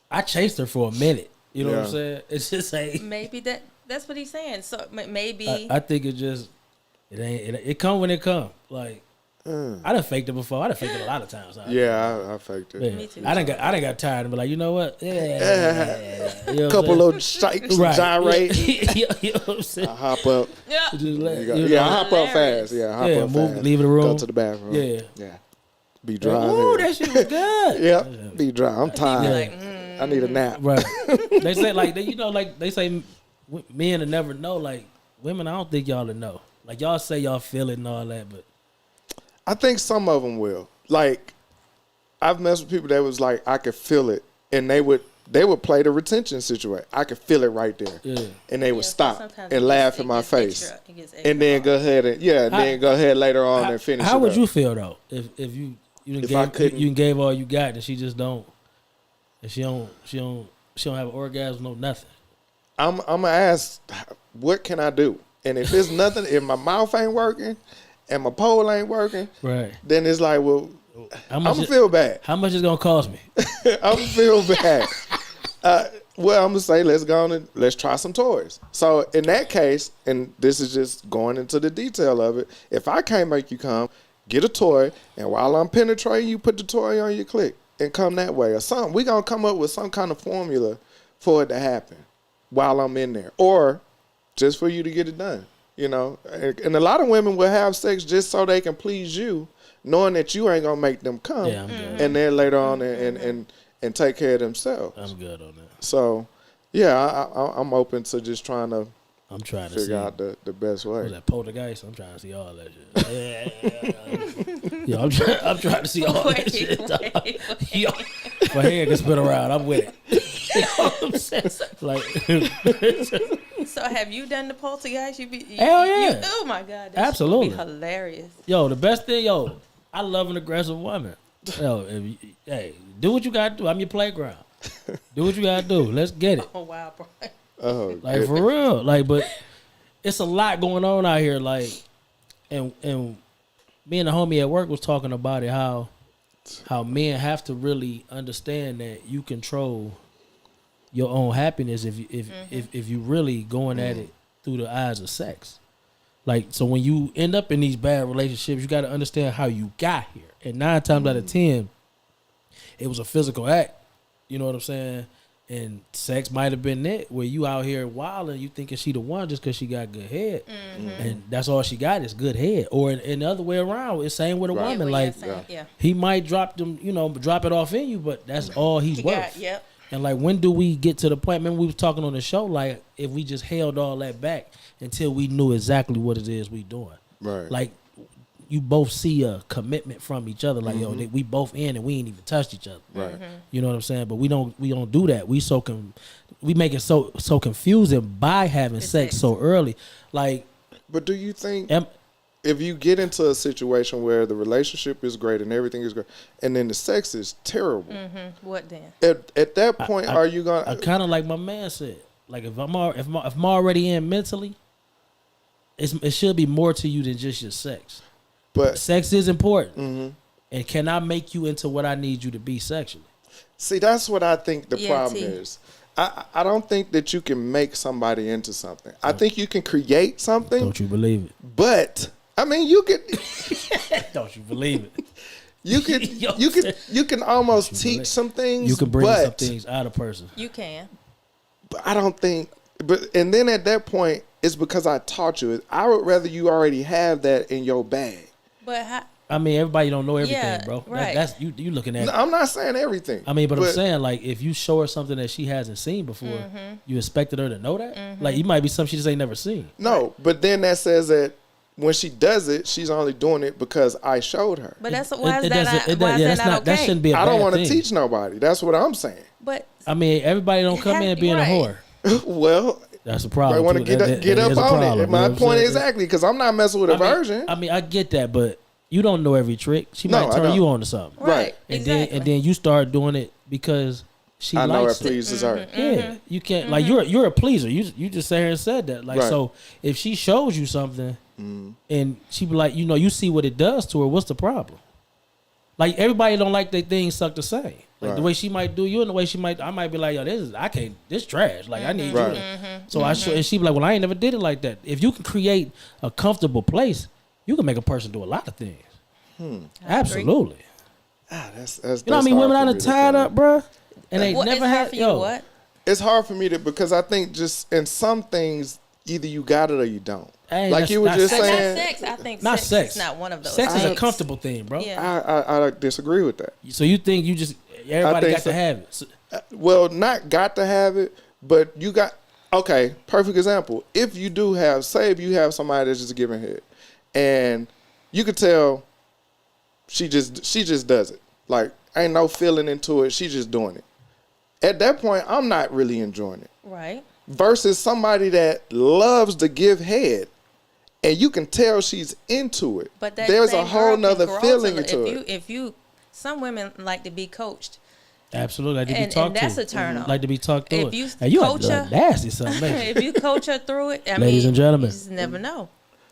Speaker 1: I chased her for a minute. You know what I'm saying? It's just like
Speaker 3: maybe that's what he's saying. So maybe
Speaker 1: I think it come when it come. Like I done faked it before. I done faked it a lot of times.
Speaker 2: I faked it.
Speaker 1: Yeah.
Speaker 3: Me too.
Speaker 1: I done got tired and be like, you know what? Yeah. You know
Speaker 2: couple little shakes,
Speaker 1: right.
Speaker 2: gyrate.
Speaker 1: You know what I'm saying?
Speaker 2: I hop up.
Speaker 3: Yeah.
Speaker 2: I hop up fast. Yeah, hop up
Speaker 1: move,
Speaker 2: fast.
Speaker 1: leave the room.
Speaker 2: Go to the bathroom.
Speaker 1: Yeah.
Speaker 2: Be dry.
Speaker 1: Ooh, that shit was good.
Speaker 2: Yep. Be dry. I'm tired. I need a nap.
Speaker 1: Right. They say they say men will never know. Like, women, I don't think y'all will know. Like, y'all say y'all feel it and all that, but
Speaker 2: I think some of them will. Like, I've messed with people that was like, I could feel it, and they would play the retention situation. I could feel it right there, and they would stop and laugh in my face, and then go ahead and go ahead later on and finish.
Speaker 1: How would you feel though if you gave all you got and she just don't, and she don't have an orgasm, no nothing?
Speaker 2: I'm gonna ask, what can I do? And if it's nothing, if my mouth ain't working and my pole ain't working,
Speaker 1: right,
Speaker 2: then it's like, well, I'm gonna feel bad.
Speaker 1: How much is gonna cost me?
Speaker 2: I'm gonna feel bad. Well, I'm gonna say let's try some toys. So in that case, and this is just going into the detail of it, if I can't make you come, get a toy, and while I'm penetrating, you put the toy on your clit and come that way or something. We gonna come up with some kind of formula for it to happen while I'm in there, or just for you to get it done, you know. And a lot of women will have sex just so they can please you, knowing that you ain't gonna make them come, and then later on and take care of themselves.
Speaker 1: I'm good on that.
Speaker 2: So, yeah, I'm open to just trying to
Speaker 1: I'm trying to see.
Speaker 2: figure out the best way.
Speaker 1: Was that poltergeist? I'm trying to see all that shit. Yeah, I'm trying to see all that shit. Yo, my head can spin around. I'm with it. You know what I'm saying? Like,
Speaker 3: So have you done the poltergeist?
Speaker 1: Hell yeah.
Speaker 3: Oh my God. That
Speaker 1: Absolutely.
Speaker 3: Be hilarious.
Speaker 1: yo, the best thing, I love an aggressive woman. Yo, hey, do what you gotta do. I'm your playground. Do what you gotta do. Let's get it.
Speaker 3: Oh wow, bro.
Speaker 2: Oh,
Speaker 1: Like for real. Like, but it's a lot going on out here. Like, and me and the homie at work was talking about it, how men have to really understand that you control your own happiness if you really going at it through the eyes of sex. Like, so when you end up in these bad relationships, you got to understand how you got here. And 9 times out of 10, it was a physical act. You know what I'm saying? And sex might have been it, where you out here wilding, you thinking she the one just because she got good head. And that's all she got is good head. Or in the other way around, it's same with a woman. Like, he might drop them, drop it off in you, but that's all he's worth.
Speaker 3: Yep.
Speaker 1: And like, when do we get to the point? Remember we was talking on the show, like, if we just held all that back until we knew exactly what it is we doing.
Speaker 2: Right.
Speaker 1: Like, you both see a commitment from each other. Like, yo, we both in and we ain't even touched each other.
Speaker 2: Right.
Speaker 1: You know what I'm saying? But we don't do that. We make it so confusing by having sex so early. Like,
Speaker 2: but do you think if you get into a situation where the relationship is great and everything is great, and then the sex is terrible,
Speaker 3: what then?
Speaker 2: At that point, are you gonna?
Speaker 1: I kind of like my man said. Like, if I'm already in mentally, it should be more to you than just your sex.
Speaker 2: But
Speaker 1: sex is important, and can I make you into what I need you to be sexually?
Speaker 2: See, that's what I think the problem is. I don't think that you can make somebody into something. I think you can create something.
Speaker 1: Don't you believe it?
Speaker 2: But I mean, you could.
Speaker 1: Don't you believe it?
Speaker 2: You can almost teach some things.
Speaker 1: You can bring some things out of a person.
Speaker 3: You can.
Speaker 2: But I don't think. And then at that point, it's because I taught you it. I would rather you already have that in your bag.
Speaker 3: But how?
Speaker 1: I mean, everybody don't know everything, bro.
Speaker 3: Right.
Speaker 1: That's you looking at.
Speaker 2: No, I'm not saying everything.
Speaker 1: I mean, but I'm saying, like, if you show her something that she hasn't seen before, you expected her to know that. Like, it might be something she just ain't never seen.
Speaker 2: No, but then that says that when she does it, she's only doing it because I showed her.
Speaker 3: But that's why is that not okay?
Speaker 1: That shouldn't be a bad thing.
Speaker 2: I don't want to teach nobody. That's what I'm saying.
Speaker 3: But
Speaker 1: I mean, everybody don't come in being a whore.
Speaker 2: Well,
Speaker 1: that's a problem.
Speaker 2: I want to get up on it. My point exactly, because I'm not messing with a virgin.
Speaker 1: I mean, I get that, but you don't know every trick. She might turn you on to something,
Speaker 2: right?
Speaker 1: And then you start doing it because she likes it.
Speaker 2: I know it pleases her.
Speaker 1: Yeah, you can't like you're a pleaser. You just sat here and said that. Like, so if she shows you something and she be like, you see what it does to her, what's the problem? Like, everybody don't like their things sucked the same. Like, the way she might do you and the way I might be like, yo, this trash. Like, I need you to. So and she be like, well, I ain't never did it like that. If you can create a comfortable place, you can make a person do a lot of things. Absolutely.
Speaker 2: That's
Speaker 1: you know what I mean? Women out of tied up, bro, and they never had.
Speaker 3: What?
Speaker 2: It's hard for me because I think just in some things, either you got it or you don't.
Speaker 1: Hey,
Speaker 2: like you were just saying,
Speaker 3: not sex. I think
Speaker 1: not
Speaker 3: sex is not one of those.
Speaker 1: Sex is a comfortable thing, bro.
Speaker 3: Yeah.
Speaker 2: I disagree with that.
Speaker 1: So you think everybody got to have it? So,
Speaker 2: well, not got to have it, but you got. Okay, perfect example. If you do have, say, if you have somebody that's just giving head, and you could tell she just does it. Like, ain't no feeling into it. She's just doing it. At that point, I'm not really enjoying it.
Speaker 3: Right. Versus
Speaker 2: somebody that loves to give head, and you can tell she's into it.
Speaker 3: But
Speaker 2: there's a whole nother feeling into
Speaker 3: it. Some women like to be coached.
Speaker 1: Absolutely, like to be talked to.
Speaker 3: And that's a turn on.
Speaker 1: Like to be talked through.
Speaker 3: If
Speaker 1: you coach her, nasty something.
Speaker 3: If you coach her through it,
Speaker 1: ladies and gentlemen,
Speaker 3: you just never know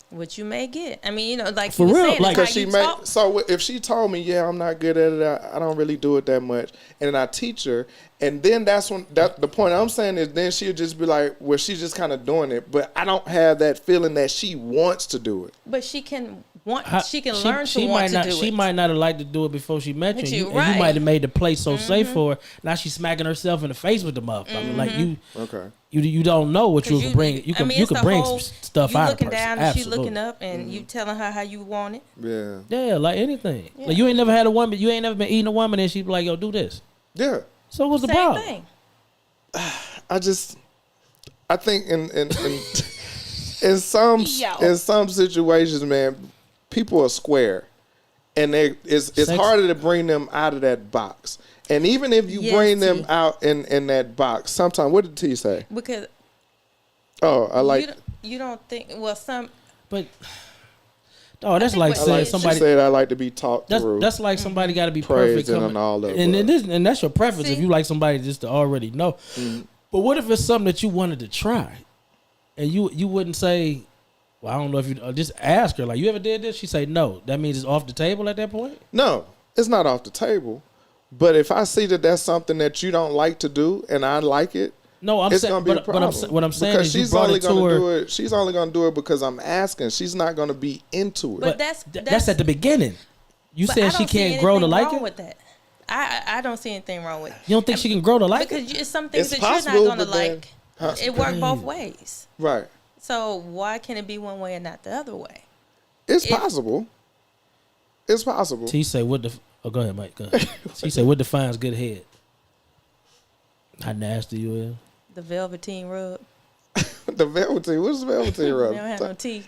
Speaker 3: what you may get. I mean, like
Speaker 1: for
Speaker 3: you were
Speaker 1: real,
Speaker 3: saying,
Speaker 1: like
Speaker 2: so if she told me, yeah, I'm not good at it, I don't really do it that much, and then I teach her, and then that's when the point I'm saying is then she'll just be like, well, she's just kind of doing it, but I don't have that feeling that she wants to do it.
Speaker 3: But she can learn to want to do it.
Speaker 1: She might not have liked to do it before she met you. And you might have made the place so safe for her. Now she's smacking herself in the face with the motherfucker. Like you don't know what you can bring. You can bring stuff out of
Speaker 3: person. You looking
Speaker 1: Absolutely.
Speaker 3: down and she looking up and you telling her how you want it.
Speaker 2: Yeah,
Speaker 1: like anything. Yeah. Like, you ain't never had a woman. You ain't never been eating a woman and she be like, yo, do this.
Speaker 2: Yeah.
Speaker 1: So what's the problem?
Speaker 3: Thing.
Speaker 2: I think in in some situations, man, people are square, and it's harder to bring them out of that box. And even if you bring them out in that box, sometimes what did T say?
Speaker 3: Because
Speaker 2: I like
Speaker 3: you don't think
Speaker 1: but. Oh, that's like saying somebody
Speaker 2: she said I like to be talked through.
Speaker 1: That's like somebody got to be
Speaker 2: praised
Speaker 1: perfect,
Speaker 2: and all that.
Speaker 1: And that's your preference if you like somebody just to already know.
Speaker 2: Mm-hmm.
Speaker 1: But what if it's something that you wanted to try, and you wouldn't say, well, I don't know if you just ask her like, you ever did this? She say no. That means it's off the table at that point.
Speaker 2: No, it's not off the table. But if I see that that's something that you don't like to do and I like it.
Speaker 1: No, I'm
Speaker 2: it's
Speaker 1: saying,
Speaker 2: gonna be a problem.
Speaker 1: what I'm saying
Speaker 2: because
Speaker 1: is
Speaker 2: she's only gonna do it. She's only gonna do it because I'm asking. She's not gonna be into it.
Speaker 3: But
Speaker 1: that's at the beginning. You said she can't grow to like it.
Speaker 3: With that. I don't see anything wrong with it.
Speaker 1: You don't think she can grow to like it?
Speaker 3: Because it's some things
Speaker 2: it's
Speaker 3: that
Speaker 2: possible,
Speaker 3: you're not gonna like. It works both ways.
Speaker 2: Right.
Speaker 3: So why can it be one way and not the other way?
Speaker 2: It's possible. It's possible.
Speaker 1: She say what the? Oh, go ahead, Mike. Go ahead. She say what defines good head? How nasty you is?
Speaker 3: The velveteen rub.
Speaker 2: The velveteen. What's the velveteen rub?
Speaker 3: They don't have no teeth.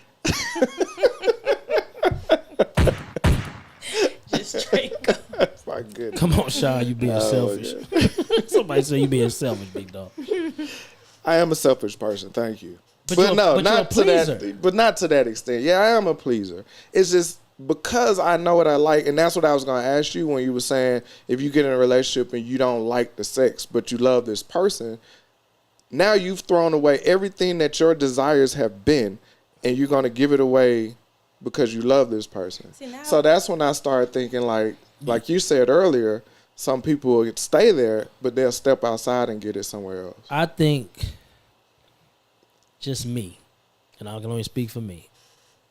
Speaker 3: Just straight go.
Speaker 2: My goodness.
Speaker 1: Come on, Sean, you being selfish. Somebody say you being selfish, big dog.
Speaker 2: I am a selfish person. Thank you.
Speaker 1: But
Speaker 2: not to that. But not to that extent. Yeah, I am a pleaser. It's just because I know what I like, and that's what I was going to ask you when you were saying if you get in a relationship and you don't like the sex, but you love this person. Now you've thrown away everything that your desires have been, and you're going to give it away because you love this person. So that's when I started thinking, like you said earlier, some people will stay there, but they'll step outside and get it somewhere else.
Speaker 1: I think just me, and I can only speak for me.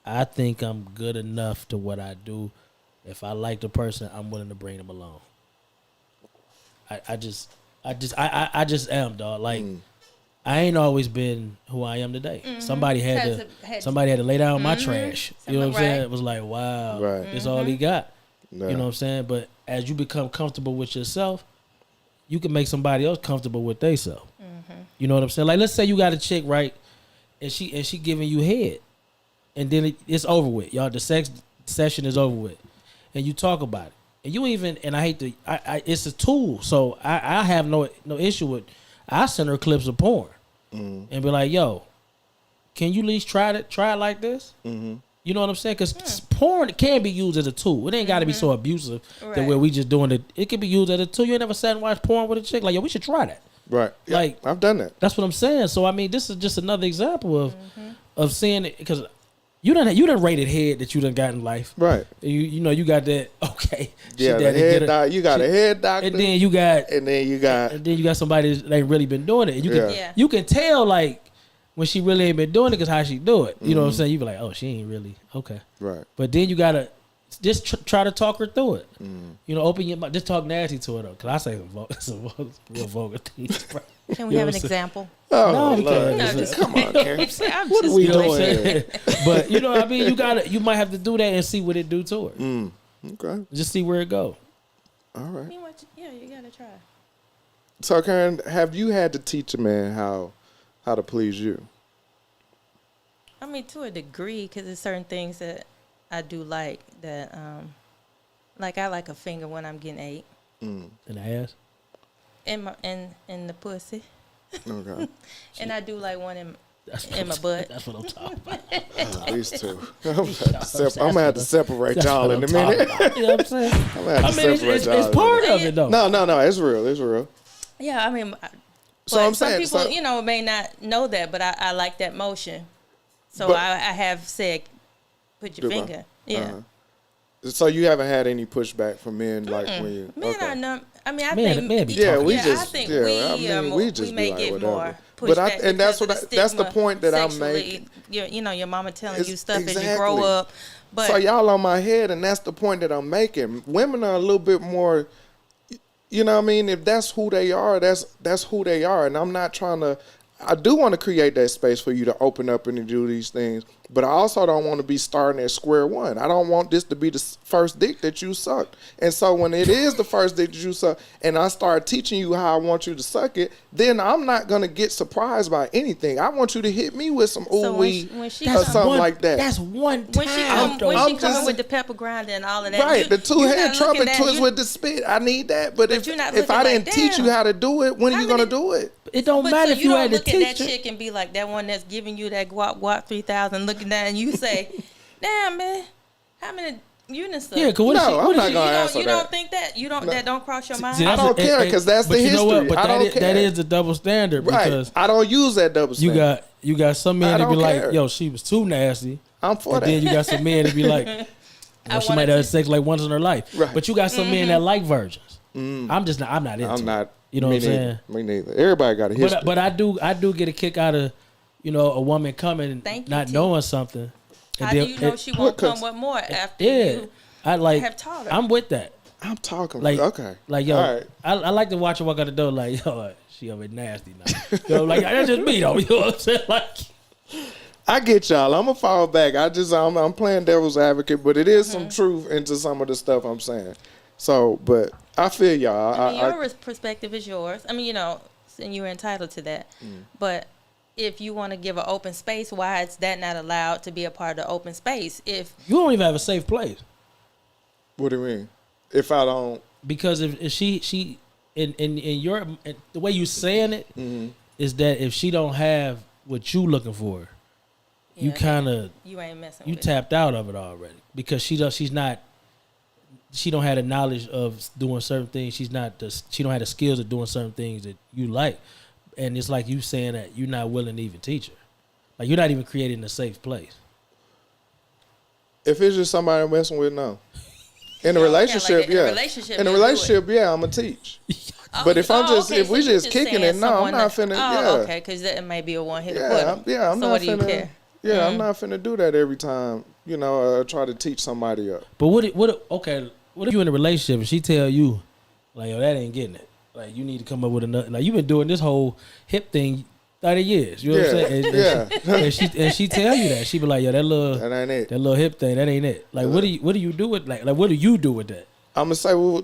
Speaker 1: I think I'm good enough to what I do. If I like the person, I'm willing to bring them along. I just am, dog. Like, I ain't always been who I am today.
Speaker 3: Mm-hmm.
Speaker 1: Somebody had to lay down my trash. You know what I'm saying? It was like, wow, it's all he got.
Speaker 2: No.
Speaker 1: You know what I'm saying? But as you become comfortable with yourself, you can make somebody else comfortable with themselves. Mm-hmm. You know what I'm saying? Like, let's say you got a chick, right, and she giving you head, and then it's over with. Y'all, the sex session is over with, and you talk about it, and you even, and I hate to, it's a tool, so I have no issue with. I send her clips of porn and be like, yo, can you at least try it like this? Mm-hmm. You know what I'm saying? Because porn can be used as a tool. It ain't got to be so abusive that where we just doing it. It can be used as a tool. You ain't never sat and watched porn with a chick? Like, yo, we should try that.
Speaker 2: Right. Yeah,
Speaker 1: like,
Speaker 2: I've done that.
Speaker 1: That's what I'm saying. So, I mean, this is just another example of seeing it. Because you done rated head that you done got in life. Right. You know, you got that, okay.
Speaker 2: Yeah, the head doctor. You got a head doctor.
Speaker 1: And then you got somebody that ain't really been doing it. You can tell, like, when she really ain't been doing it, because how she do it. You know what I'm saying? You be like, oh, she ain't really, okay. Right. But then you got to just try to talk her through it. You know, open your mouth. Just talk nasty to her, though. Because I say some real vulgar things.
Speaker 3: Can we have an example?
Speaker 2: Oh, no, Lord. Come on, Karen. What are we doing here?
Speaker 1: But, you know what I mean? You might have to do that and see what it do to her.
Speaker 2: Okay.
Speaker 1: Just see where it go.
Speaker 2: All right.
Speaker 3: Yeah, you got to try.
Speaker 2: So, Karen, have you had to teach a man how to please you?
Speaker 3: I mean, to a degree, because there's certain things that I do like that, like I like a finger when I'm getting ate.
Speaker 1: In the ass?
Speaker 3: In the pussy.
Speaker 2: Okay.
Speaker 3: And I do like one in my butt.
Speaker 1: That's what I'm talking about.
Speaker 2: These two. I'm gonna have to separate y'all in a minute.
Speaker 1: You know what I'm saying?
Speaker 2: I'm gonna have to separate y'all.
Speaker 1: It's part of it, though.
Speaker 2: No. It's real. It's real.
Speaker 3: Yeah, I mean,
Speaker 2: so I'm
Speaker 3: some
Speaker 2: saying,
Speaker 3: people, may not know that, but I like that motion. So I have said, put your finger. Yeah.
Speaker 2: Uh-huh. So you haven't had any pushback from men like when you?
Speaker 3: Men are not. I mean, I
Speaker 1: think.
Speaker 3: I think we just may get whatever. More pushback.
Speaker 2: And that's the point that I'm making.
Speaker 3: Your mama telling you stuff as you grow up. But
Speaker 2: so y'all on my head, and that's the point that I'm making. Women are a little bit more. You know what I mean? If that's who they are, that's who they are. And I'm not trying to. I do want to create that space for you to open up and to do these things, but I also don't want to be starting at square one. I don't want this to be the first dick that you suck. And so when it is the first dick that you suck, and I start teaching you how I want you to suck it, then I'm not going to get surprised by anything. I want you to hit me with some ooh-wee or something like that.
Speaker 1: That's one time.
Speaker 3: When she coming with the pepper grinder and all of that.
Speaker 2: Right, the two-hand trumpet twist with the spit. I need that. But if I didn't teach you how to do it, when are you going to do it?
Speaker 1: It don't matter if you had to teach
Speaker 3: look at that chick and be like that one that's giving you that guap 3000 looking down and you say, damn man, how many units?
Speaker 1: Yeah, because
Speaker 2: I'm not gonna answer that.
Speaker 3: You don't think that? That don't cross your mind?
Speaker 2: I don't care because that's the history. You know what?
Speaker 1: But that is the double standard because
Speaker 2: I don't use that double standard.
Speaker 1: You got some men that be like, yo, she was too nasty.
Speaker 2: I'm for that.
Speaker 1: Then you got some men that be like, she might have had sex like once in her life. Right. But you got some men that like virgins. I'm not into it. You know what I'm saying?
Speaker 2: Me neither. Everybody got a history.
Speaker 1: But I do get a kick out of, a woman coming not knowing something.
Speaker 3: How do you know she won't come with more after you have taught her?
Speaker 1: I'm with that.
Speaker 2: I'm talking.
Speaker 1: Like,
Speaker 2: okay.
Speaker 1: Like, yo, right. I like to watch her walk out the door like, yo, she over nasty now. Like, that's just me though. You know what I'm saying? Like,
Speaker 2: I get y'all. I'm going to fall back. I'm playing devil's advocate, but it is some truth into some of the stuff I'm saying. So, but I feel y'all.
Speaker 3: Your perspective is yours. I mean, and you're entitled to that. But if you want to give an open space, why is that not allowed to be a part of the open space? If
Speaker 1: you don't even have a safe place.
Speaker 2: What do you mean? If I don't,
Speaker 1: because if she in your the way you saying it is that if she don't have what you looking for, you
Speaker 3: ain't messing.
Speaker 1: You tapped out of it already because she don't have the knowledge of doing certain things. She don't have the skills of doing certain things that you like. And it's like you saying that you're not willing to even teach her. Like you're not even creating a safe place.
Speaker 2: If it's just somebody I'm messing with, no. In a relationship, yeah. In a relationship, yeah, I'm gonna teach. But if we just kicking it, no, I'm not finna.
Speaker 3: Okay, because that may be a one-hit
Speaker 2: wonder. Yeah, I'm not finna.
Speaker 3: So what do you care?
Speaker 2: Yeah, I'm not finna do that every time. Try to teach somebody up.
Speaker 1: But what if you in a relationship and she tell you, like, yo, that ain't getting it. Like, you need to come up with another. Like, you've been doing this whole hip thing 30 years. You know what I'm saying? And she tell you that. She be like, yo, that
Speaker 2: ain't it.
Speaker 1: That little hip thing, that ain't it. Like, what do you do with like what do you do with that?
Speaker 2: I'm gonna say, well,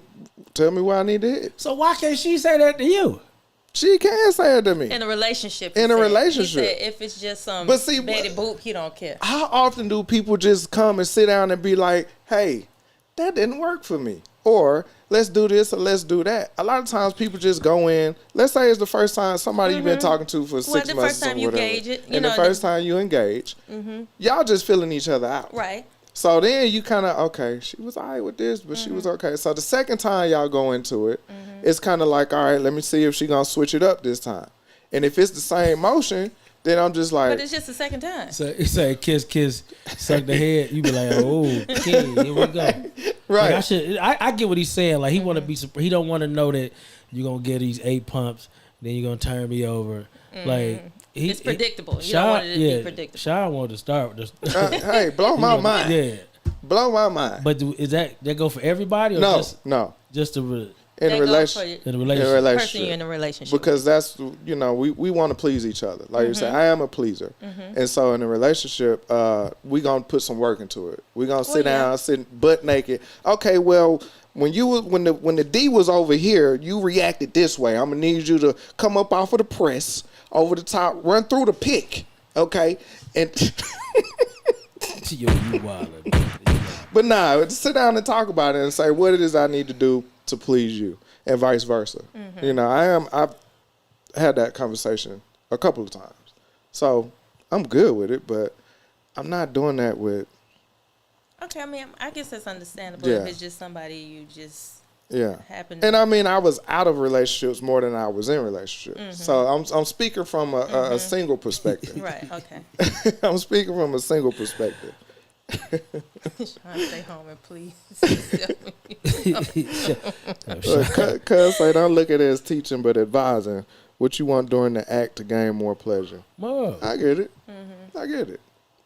Speaker 2: tell me why I need to hit.
Speaker 1: So why can't she say that to you?
Speaker 2: She can say it to me.
Speaker 3: In a relationship.
Speaker 2: In a relationship.
Speaker 3: He said if it's just some baby boop, he don't care.
Speaker 2: How often do people just come and sit down and be like, hey, that didn't work for me? Or let's do this or let's do that. A lot of times people just go in. Let's say it's the first time somebody you've been talking to for 6 months.
Speaker 3: The first time you gauge it.
Speaker 2: And the first time you engage, y'all just filling each other out.
Speaker 3: Right.
Speaker 2: So then you kind of, okay, she was all right with this, but she was okay. So the second time y'all go into it, it's kind of like, all right, let me see if she going to switch it up this time. And if it's the same motion, then I'm just like.
Speaker 3: But it's just the second time.
Speaker 1: So it say kiss, suck the head. You be like, oh, okay, here we go.
Speaker 2: Right.
Speaker 1: Like I get what he's saying. Like he want to be, he don't want to know that you're going to get these 8 pumps, then you're going to turn me over. Like.
Speaker 3: It's predictable. You don't want it to be predictable.
Speaker 1: Sean wanted to start with this.
Speaker 2: Hey, blow my mind.
Speaker 1: Yeah.
Speaker 2: Blow my mind.
Speaker 1: But is that go for everybody? Or
Speaker 2: No.
Speaker 1: Just
Speaker 2: in a relationship.
Speaker 3: In a relationship. Person you're in a relationship.
Speaker 2: Because that's, we want to please each other. Like you said, I am a pleaser. And so in a relationship, we going to put some work into it. We're going to sit down, sit butt naked. Okay, well, when the D was over here, you reacted this way. I'm going to need you to come up off of the press, over the top, run through the pick, okay? And but nah, sit down and talk about it and say what it is I need to do to please you, and vice versa. I've had that conversation a couple of times, so I'm good with it. But I'm not doing that with.
Speaker 3: Okay, I mean, I guess that's understandable if it's just somebody you just. Happened.
Speaker 2: And I mean, I was out of relationships more than I was in relationships. So I'm speaking from a single perspective.
Speaker 3: Right. Okay.
Speaker 2: I'm speaking from a single perspective.
Speaker 3: Trying to stay home and please.
Speaker 2: Cuz say don't look at it as teaching, but advising what you want during the act to gain more pleasure. I get it. I get it.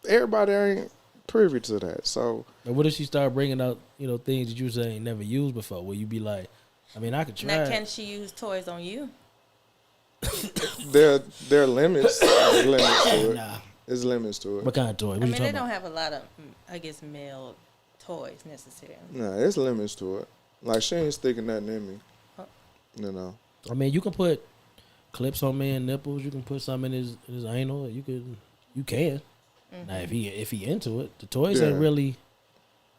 Speaker 2: Everybody ain't privy to that. So.
Speaker 1: And what if she start bringing out, things that you say ain't never used before? Where you be like, I mean, I could try.
Speaker 3: Now, can she use toys on you?
Speaker 2: There are limits. There's limits to it.
Speaker 1: Nah.
Speaker 2: There's limits to it.
Speaker 1: What kind of toy? What
Speaker 3: I
Speaker 1: you
Speaker 3: mean,
Speaker 1: talking
Speaker 3: they
Speaker 1: about?
Speaker 3: don't have a lot of, I guess, male toys necessarily.
Speaker 2: Nah, there's limits to it. Like, she ain't sticking nothing in me.
Speaker 3: Oh.
Speaker 2: You know.
Speaker 1: I mean, you can put clips on man's nipples. You can put something in his anal. You can. Now, if he into it, the toys ain't
Speaker 2: Yeah.
Speaker 1: really.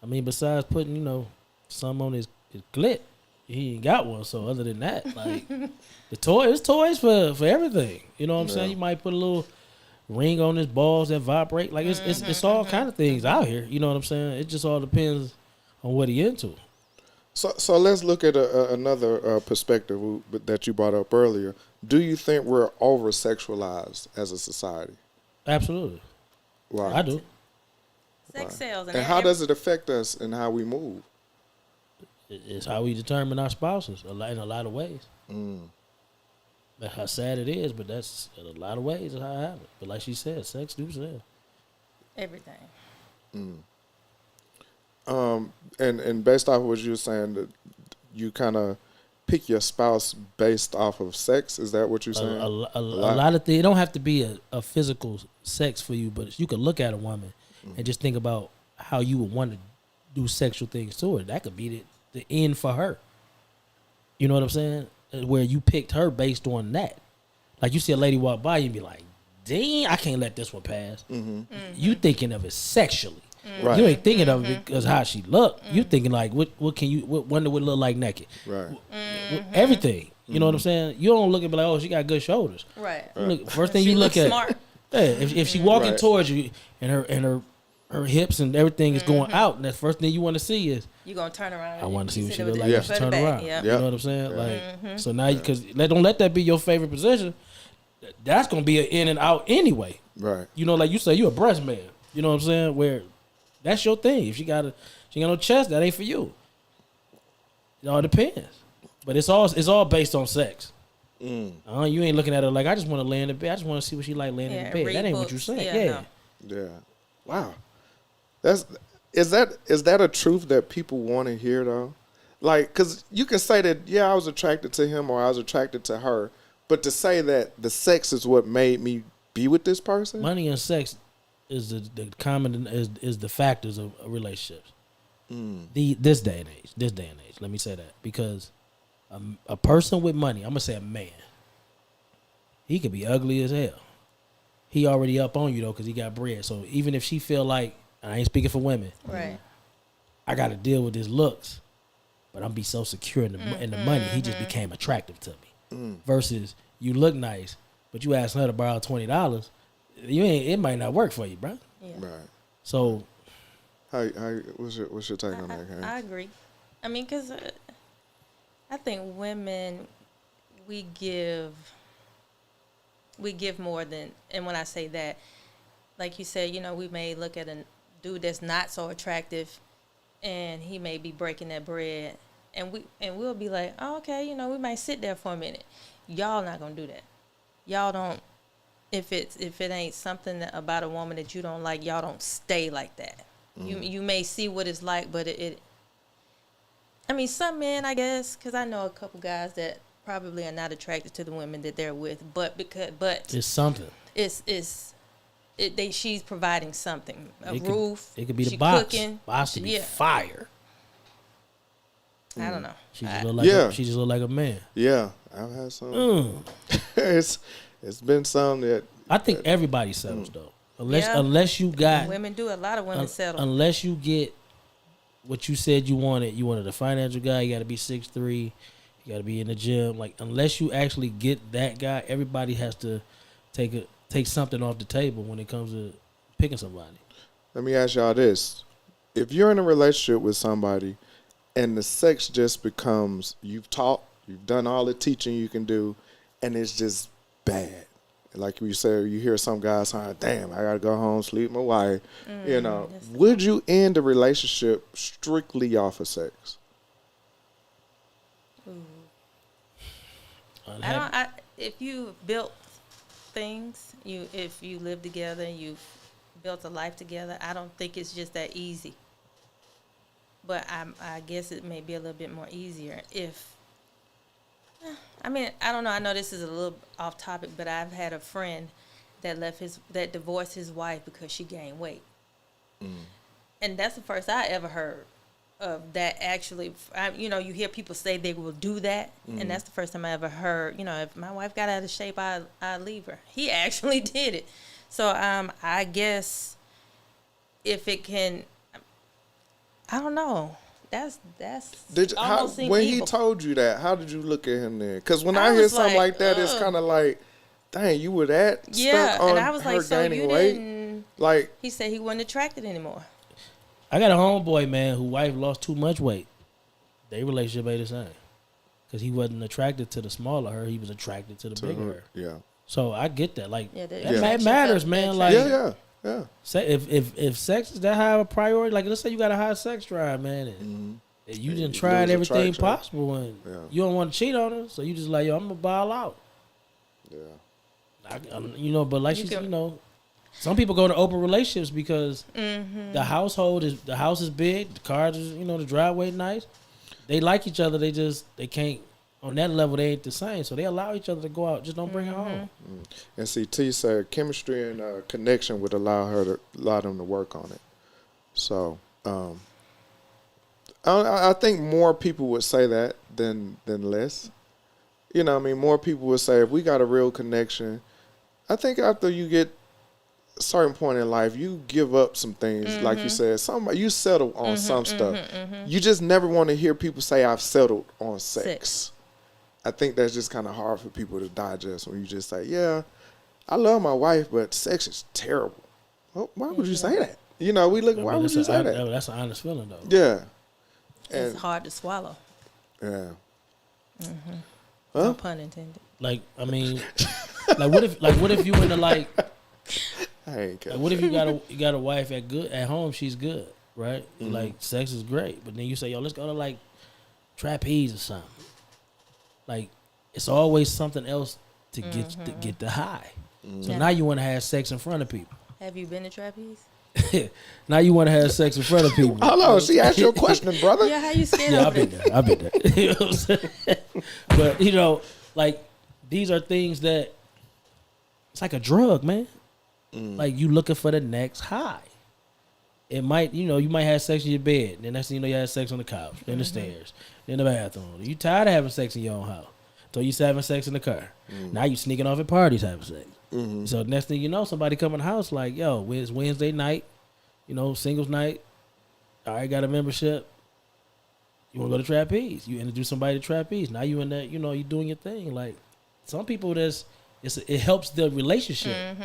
Speaker 1: I mean, besides putting some on his clit, he ain't got one. So other than that, like it's toys for everything. You know what I'm saying? You might put a little ring on his balls that vibrate. Like it's all kind of things out here. You know what I'm saying? It just all depends on what he into.
Speaker 2: So let's look at another perspective that you brought up earlier. Do you think we're over sexualized as a society?
Speaker 1: Absolutely,
Speaker 2: Why?
Speaker 1: I do.
Speaker 3: Sex sells.
Speaker 2: And how does it affect us and how we move?
Speaker 1: It's how we determine our spouses in a lot of ways. That's how sad it is, but that's in a lot of ways how it happens. But like she said, sex do sell.
Speaker 3: Everything.
Speaker 2: And based off of what you were saying, that you kind of pick your spouse based off of sex. Is that what you're saying?
Speaker 1: A lot of things. It don't have to be a physical sex for you, but you can look at a woman and just think about how you would want to do sexual things to her. That could be the end for her. You know what I'm saying? Where you picked her based on that. Like you see a lady walk by, you be like, "Dang, I can't let this one pass." You thinking of it sexually.
Speaker 2: Right.
Speaker 1: You ain't thinking of it because how she look. You thinking like, what wonder would look like naked.
Speaker 2: Right.
Speaker 1: Everything. You know what I'm saying? You don't look at be like, oh, she got good shoulders.
Speaker 3: Right.
Speaker 1: First thing
Speaker 3: She
Speaker 1: you look
Speaker 3: looks
Speaker 1: at.
Speaker 3: smart.
Speaker 1: Yeah, if she walking
Speaker 2: Right.
Speaker 1: towards you and her hips and everything is going out, and the first thing you want to see is,
Speaker 3: You gonna turn around?
Speaker 1: I want to see what she
Speaker 3: look
Speaker 1: look like when she turn around.
Speaker 3: Yeah.
Speaker 1: You know what I'm saying?
Speaker 2: Yeah.
Speaker 1: Like, so now because don't let that be your favorite position. That's gonna be an in and out anyway.
Speaker 2: Right.
Speaker 1: You know, like you say, you a breast man. You know what I'm saying? Where that's your thing. If she got no chest, that ain't for you. It all depends. But it's all based on sex. You ain't looking at her like I just want to lay in the bed. I just want to see what she like laying in the bed.
Speaker 3: read
Speaker 1: That ain't what
Speaker 3: books.
Speaker 1: you saying.
Speaker 3: Yeah,
Speaker 1: Yeah.
Speaker 3: no.
Speaker 2: Yeah. Wow. Is that a truth that people want to hear though? Like, because you can say that, yeah, I was attracted to him or I was attracted to her, but to say that the sex is what made me be with this person?
Speaker 1: Money and sex is the common is the factors of relationships. This day and age. Let me say that because a person with money, I'm gonna say a man. He could be ugly as hell. He already up on you though because he got bread. So even if she feel like, I ain't speaking for women,
Speaker 3: Right.
Speaker 1: I got to deal with his looks, but I'm be so secure in the money. He just became attractive to me. Versus you look nice, but you ask her to borrow $20, it might not work for you, bro.
Speaker 3: Yeah.
Speaker 2: Right.
Speaker 1: So
Speaker 2: How what's your take on that, Karen?
Speaker 3: I agree. I mean, because I think women, we give more than, and when I say that, like you said, we may look at a dude that's not so attractive, and he may be breaking that bread, and we'll be like, oh, okay, we might sit there for a minute. Y'all not gonna do that. Y'all don't. If it ain't something about a woman that you don't like, y'all don't stay like that. You may see what it's like, but I mean, some men, I guess, because I know a couple guys that probably are not attracted to the women that they're with, but
Speaker 1: it's something.
Speaker 3: She's providing something,
Speaker 1: It
Speaker 3: roof.
Speaker 1: It could be the
Speaker 3: she
Speaker 1: box.
Speaker 3: Cooking.
Speaker 1: Box to be fire.
Speaker 3: I don't know.
Speaker 1: She just look like a man.
Speaker 2: Yeah, I've had some. It's been some that
Speaker 1: I think everybody settles though, unless you got
Speaker 3: Women do. A lot of women settle.
Speaker 1: Unless you get what you said you wanted. You wanted a financial guy. You got to be 6'3". You got to be in the gym. Like unless you actually get that guy, everybody has to take something off the table when it comes to picking somebody.
Speaker 2: Let me ask y'all this. If you're in a relationship with somebody and the sex just becomes, you've done all the teaching you can do, and it's just bad. Like you said, you hear some guys saying, damn, I got to go home, sleep with my wife. Would you end a relationship strictly off of sex?
Speaker 3: If you built things, if you live together and you've built a life together, I don't think it's just that easy. But I guess it may be a little bit more easier if I mean, I don't know. I know this is a little off topic, but I've had a friend that divorced his wife because she gained weight, and that's the first I ever heard of that. Actually, you hear people say they will do that, and that's the first time I ever heard. If my wife got out of shape, I leave her. He actually did it. So I guess if it can, I don't know. That's almost seem
Speaker 2: when
Speaker 3: evil.
Speaker 2: he told you that, how did you look at him then? Because when I hear something like that, it's kind of like, dang, you were that stuck on
Speaker 3: and I was
Speaker 2: her
Speaker 3: like, so
Speaker 2: gaining
Speaker 3: you
Speaker 2: weight?
Speaker 3: didn't.
Speaker 2: Like,
Speaker 3: He said he wasn't attracted anymore.
Speaker 1: I got a homeboy, man, whose wife lost too much weight. Their relationship ain't the same. Because he wasn't attracted to the smaller her. He was attracted to the bigger her.
Speaker 2: Yeah.
Speaker 1: So I get that. Like,
Speaker 3: that
Speaker 1: matters, man. Like,
Speaker 2: yeah.
Speaker 1: If sex is that high of a priority, like, let's say you got a high sex drive, man, and you done tried everything possible, and you don't want to cheat on her, so you just like, yo, I'm going to ball out. Yeah. But like some people go to open relationships because the house is big, the cars is, the driveway nice. They like each other, they can't, on that level, they ain't the same. So they allow each other to go out, just don't bring her home.
Speaker 2: And see, T said chemistry and connection would allow them to work on it. So I think more people would say that than less. More people would say if we got a real connection. I think after you get a certain point in life, you give up some things. Like you said, you settle on some stuff. You just never want to hear people say, I've settled on sex. I think that's just kind of hard for people to digest when you just say, yeah, I love my wife, but sex is terrible. Well, why would you say that? Why would you say that?
Speaker 1: That's an honest feeling, though.
Speaker 2: Yeah.
Speaker 3: It's hard to swallow.
Speaker 2: Yeah.
Speaker 3: No pun intended.
Speaker 1: Like, I mean, what if you into like, what if you got a wife at home, she's good, right? Like, sex is great, but then you say, yo, let's go to like trapeze or something. Like, it's always something else to get the high. So now you want to have sex in front of people.
Speaker 3: Have you been to trapeze?
Speaker 1: Now you want to have sex in front of people.
Speaker 2: Hold on, she asked you a question, brother.
Speaker 3: Yeah, how you scared
Speaker 1: I've been there. You know what I'm saying? But, like, these are things that, it's like a drug, man. Like, you looking for the next high. It might, you might have sex in your bed. Then next thing you have sex on the couch, then the stairs, then the bathroom. You tired of having sex in your own house. So you having sex in the car. Now you sneaking off at parties having sex. So next thing you know, somebody come in the house like, yo, it's Wednesday night, singles night. All right, got a membership. You want to go to trapeze. You introduce somebody to trapeze. Now you in that, you doing your thing. Like, some people, it helps the relationship.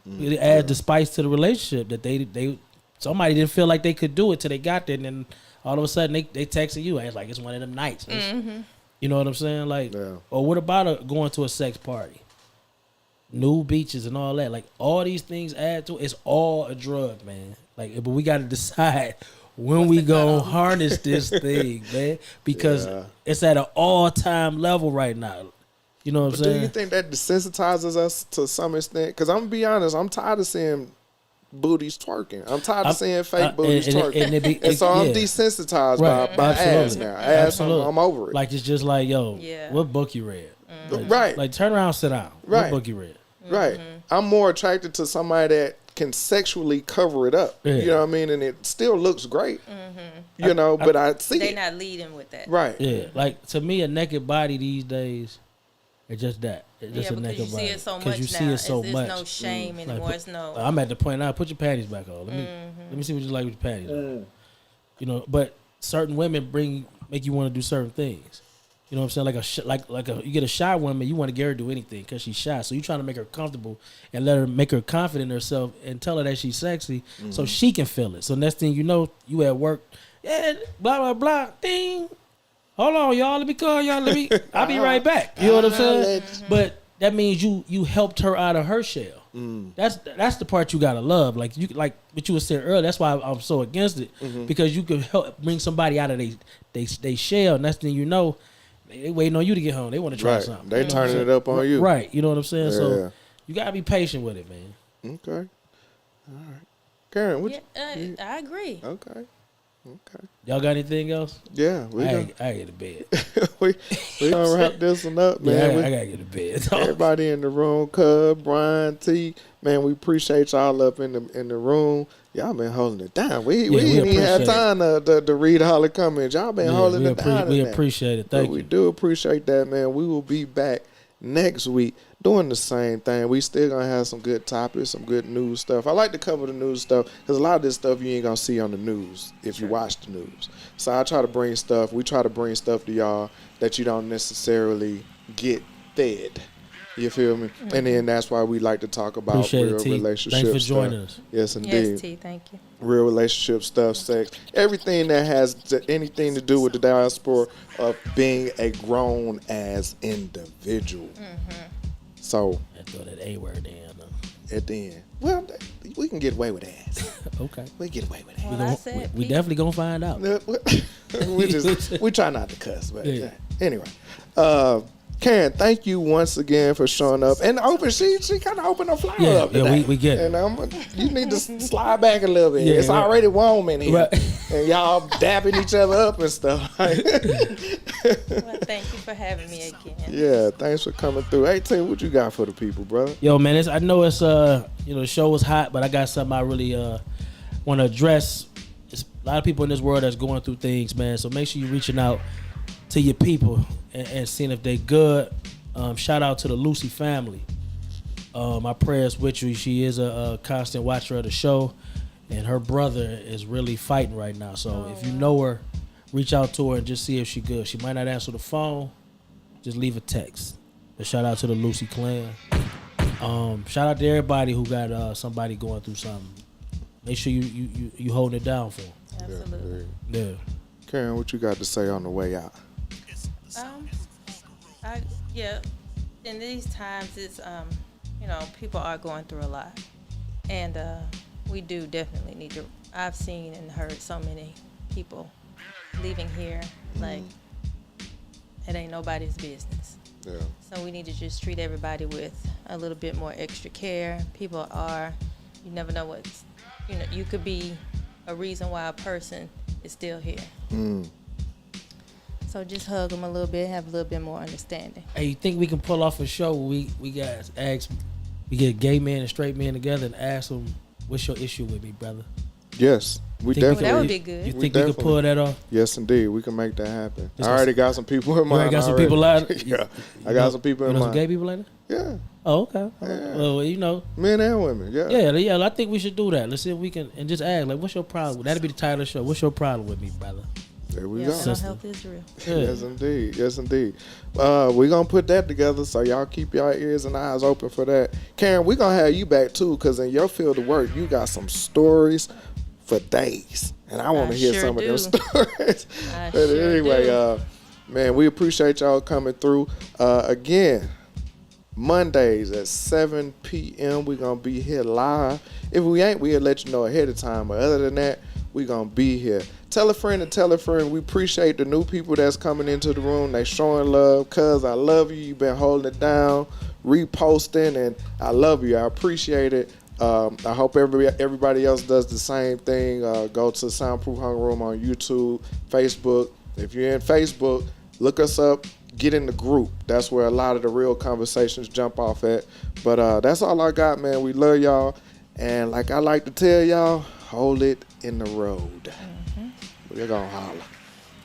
Speaker 1: It adds the spice to the relationship that somebody didn't feel like they could do it till they got there, and then all of a sudden they texting you. It's like it's one of them nights. You know what I'm saying? Like, or what about going to a sex party? Nude beaches and all that. Like, all these things add to it. It's all a drug, man. Like, but we got to decide when we go harness this thing, man, because it's at an all-time level right now. You know what I'm saying?
Speaker 2: Do you think that desensitizes us to some extent? Because I'm going to be honest, I'm tired of seeing booties twerking. I'm tired of seeing fake booties twerking. And so I'm desensitized by ass now. Ass, I'm over it.
Speaker 1: Like, it's just like, yo, what book you read?
Speaker 2: Right.
Speaker 1: Like, turn around, sit down.
Speaker 2: Right.
Speaker 1: What book you read?
Speaker 2: Right. I'm more attracted to somebody that can sexually cover it up. You know what I mean? And it still looks great. But I see
Speaker 3: They're not leading with that.
Speaker 2: Right.
Speaker 1: Yeah. Like, to me, a naked body these days, it's just that. It's just a naked body.
Speaker 3: You see it so much now.
Speaker 1: You see it so much.
Speaker 3: There's no shame anymore. It's no.
Speaker 1: I'm at the point now. Put your panties back on. Let me see what you like with your panties on. But certain women make you want to do certain things. You know what I'm saying? You get a shy woman, you want to get her to do anything because she's shy. So you trying to make her comfortable and make her confident in herself and tell her that she's sexy so she can feel it. So next thing you know, you at work, blah blah blah, ding. Hold on, y'all. Let me call y'all. I'll be right back. You know what I'm saying? But that means you helped her out of her shell. That's the part you gotta love. Like what you were saying earlier. That's why I'm so against it because you can help bring somebody out of they shell. And next thing you know, they waiting on you to get home. They want to try something.
Speaker 2: They turning it up on you.
Speaker 1: Right. You know what I'm saying? So you gotta be patient with it, man.
Speaker 2: Okay. All right. Karen,
Speaker 3: I agree.
Speaker 2: Okay. Okay.
Speaker 1: Y'all got anything else?
Speaker 2: Yeah,
Speaker 1: I gotta get to bed.
Speaker 2: we gonna wrap this one up, man.
Speaker 1: Yeah, I gotta get to bed.
Speaker 2: Everybody in the room, Cub, Brian, T, man, we appreciate y'all up in the room. Y'all been holding it down. We didn't even have time to read all the comments. Y'all been holding it down.
Speaker 1: We appreciate it. Thank you.
Speaker 2: We do appreciate that, man. We will be back next week doing the same thing. We still gonna have some good topics, some good news stuff. I like to cover the news stuff because a lot of this stuff you ain't gonna see on the news if you watch the news. So I try to bring stuff. We try to bring stuff to y'all that you don't necessarily get fed. You feel me? Mm-hmm. And then that's why we like to talk about real relationship
Speaker 1: Thanks for
Speaker 2: stuff.
Speaker 1: joining us.
Speaker 2: Yes, indeed.
Speaker 3: Yes, T, thank you.
Speaker 2: Real relationship stuff, sex, everything that has anything to do with the diaspora of being a grown as individual. Mm-hmm. So
Speaker 1: I throw that A word in.
Speaker 2: At the end, well, we can get away with that.
Speaker 1: Okay,
Speaker 2: we get away with that.
Speaker 3: Well,
Speaker 1: we definitely gonna find out.
Speaker 2: we try not to cuss, but anyway. Karen, thank you once again for showing up. And she kind of opened her flower up today.
Speaker 1: Yeah, we get it.
Speaker 2: And you need to slide back a little bit. It's already warm in here. Right. And y'all dapping each other up and stuff.
Speaker 3: Well, thank you for having me again.
Speaker 2: Yeah, thanks for coming through. Hey, Tim, what you got for the people, brother?
Speaker 1: Yo, man, I know it's the show was hot, but I got something I really want to address. There's a lot of people in this world that's going through things, man. So make sure you're reaching out to your people and seeing if they good. Shout out to the Lucy family. My prayers with you. She is a constant watcher of the show, and her brother is really fighting right now. So if you know her, reach out to her and just see if she good. She might not answer the phone. Just leave a text. But shout out to the Lucy clan. Shout out to everybody who got somebody going through something. Make sure you holding it down for them.
Speaker 3: Absolutely.
Speaker 1: Yeah.
Speaker 2: Karen, what you got to say on the way out?
Speaker 3: In these times, it's people are going through a lot, and we do definitely need to. I've seen and heard so many people leaving here like it ain't nobody's business.
Speaker 2: Yeah.
Speaker 3: So we need to just treat everybody with a little bit more extra care. People are, you never know what's, you could be a reason why a person is still here. So just hug them a little bit, have a little bit more understanding.
Speaker 1: Hey, you think we can pull off a show where we get gay men and straight men together and ask them, what's your issue with me, brother?
Speaker 2: Yes, we definitely.
Speaker 3: That would be good.
Speaker 1: You think we could pull that off?
Speaker 2: Yes, indeed. We can make that happen. I already got some people in mind.
Speaker 1: You got some people out?
Speaker 2: Yeah, I got some people in mind.
Speaker 1: Some gay people in there?
Speaker 2: Yeah.
Speaker 1: Oh, okay.
Speaker 2: Yeah.
Speaker 1: Well,
Speaker 2: men and women. Yeah.
Speaker 1: Yeah. I think we should do that. Let's see if we can, and just ask, like, what's your problem? That'll be the title of the show. What's your problem with me, brother?
Speaker 2: There we go.
Speaker 3: Mental health is real.
Speaker 2: Yeah. Yes, indeed. Yes, indeed. We're going to put that together, so y'all keep your ears and eyes open for that. Karen, we're going to have you back, too, because in your field of work, you got some stories for days. And I want to hear some of those stories. But anyway, man, we appreciate y'all coming through. Again, Mondays at 7 p.m., we're going to be here live. If we ain't, we'll let you know ahead of time. But other than that, we're going to be here. Tell a friend and tell a friend. We appreciate the new people that's coming into the room. They showing love. Cuz I love you. You've been holding it down, reposting, and I love you. I appreciate it. I hope everybody else does the same thing. Go to Soundproof Hunger Room on YouTube, Facebook. If you're in Facebook, look us up. Get in the group. That's where a lot of the real conversations jump off at. But that's all I got, man. We love y'all. And like I like to tell y'all, hold it in the road. We're going to holler.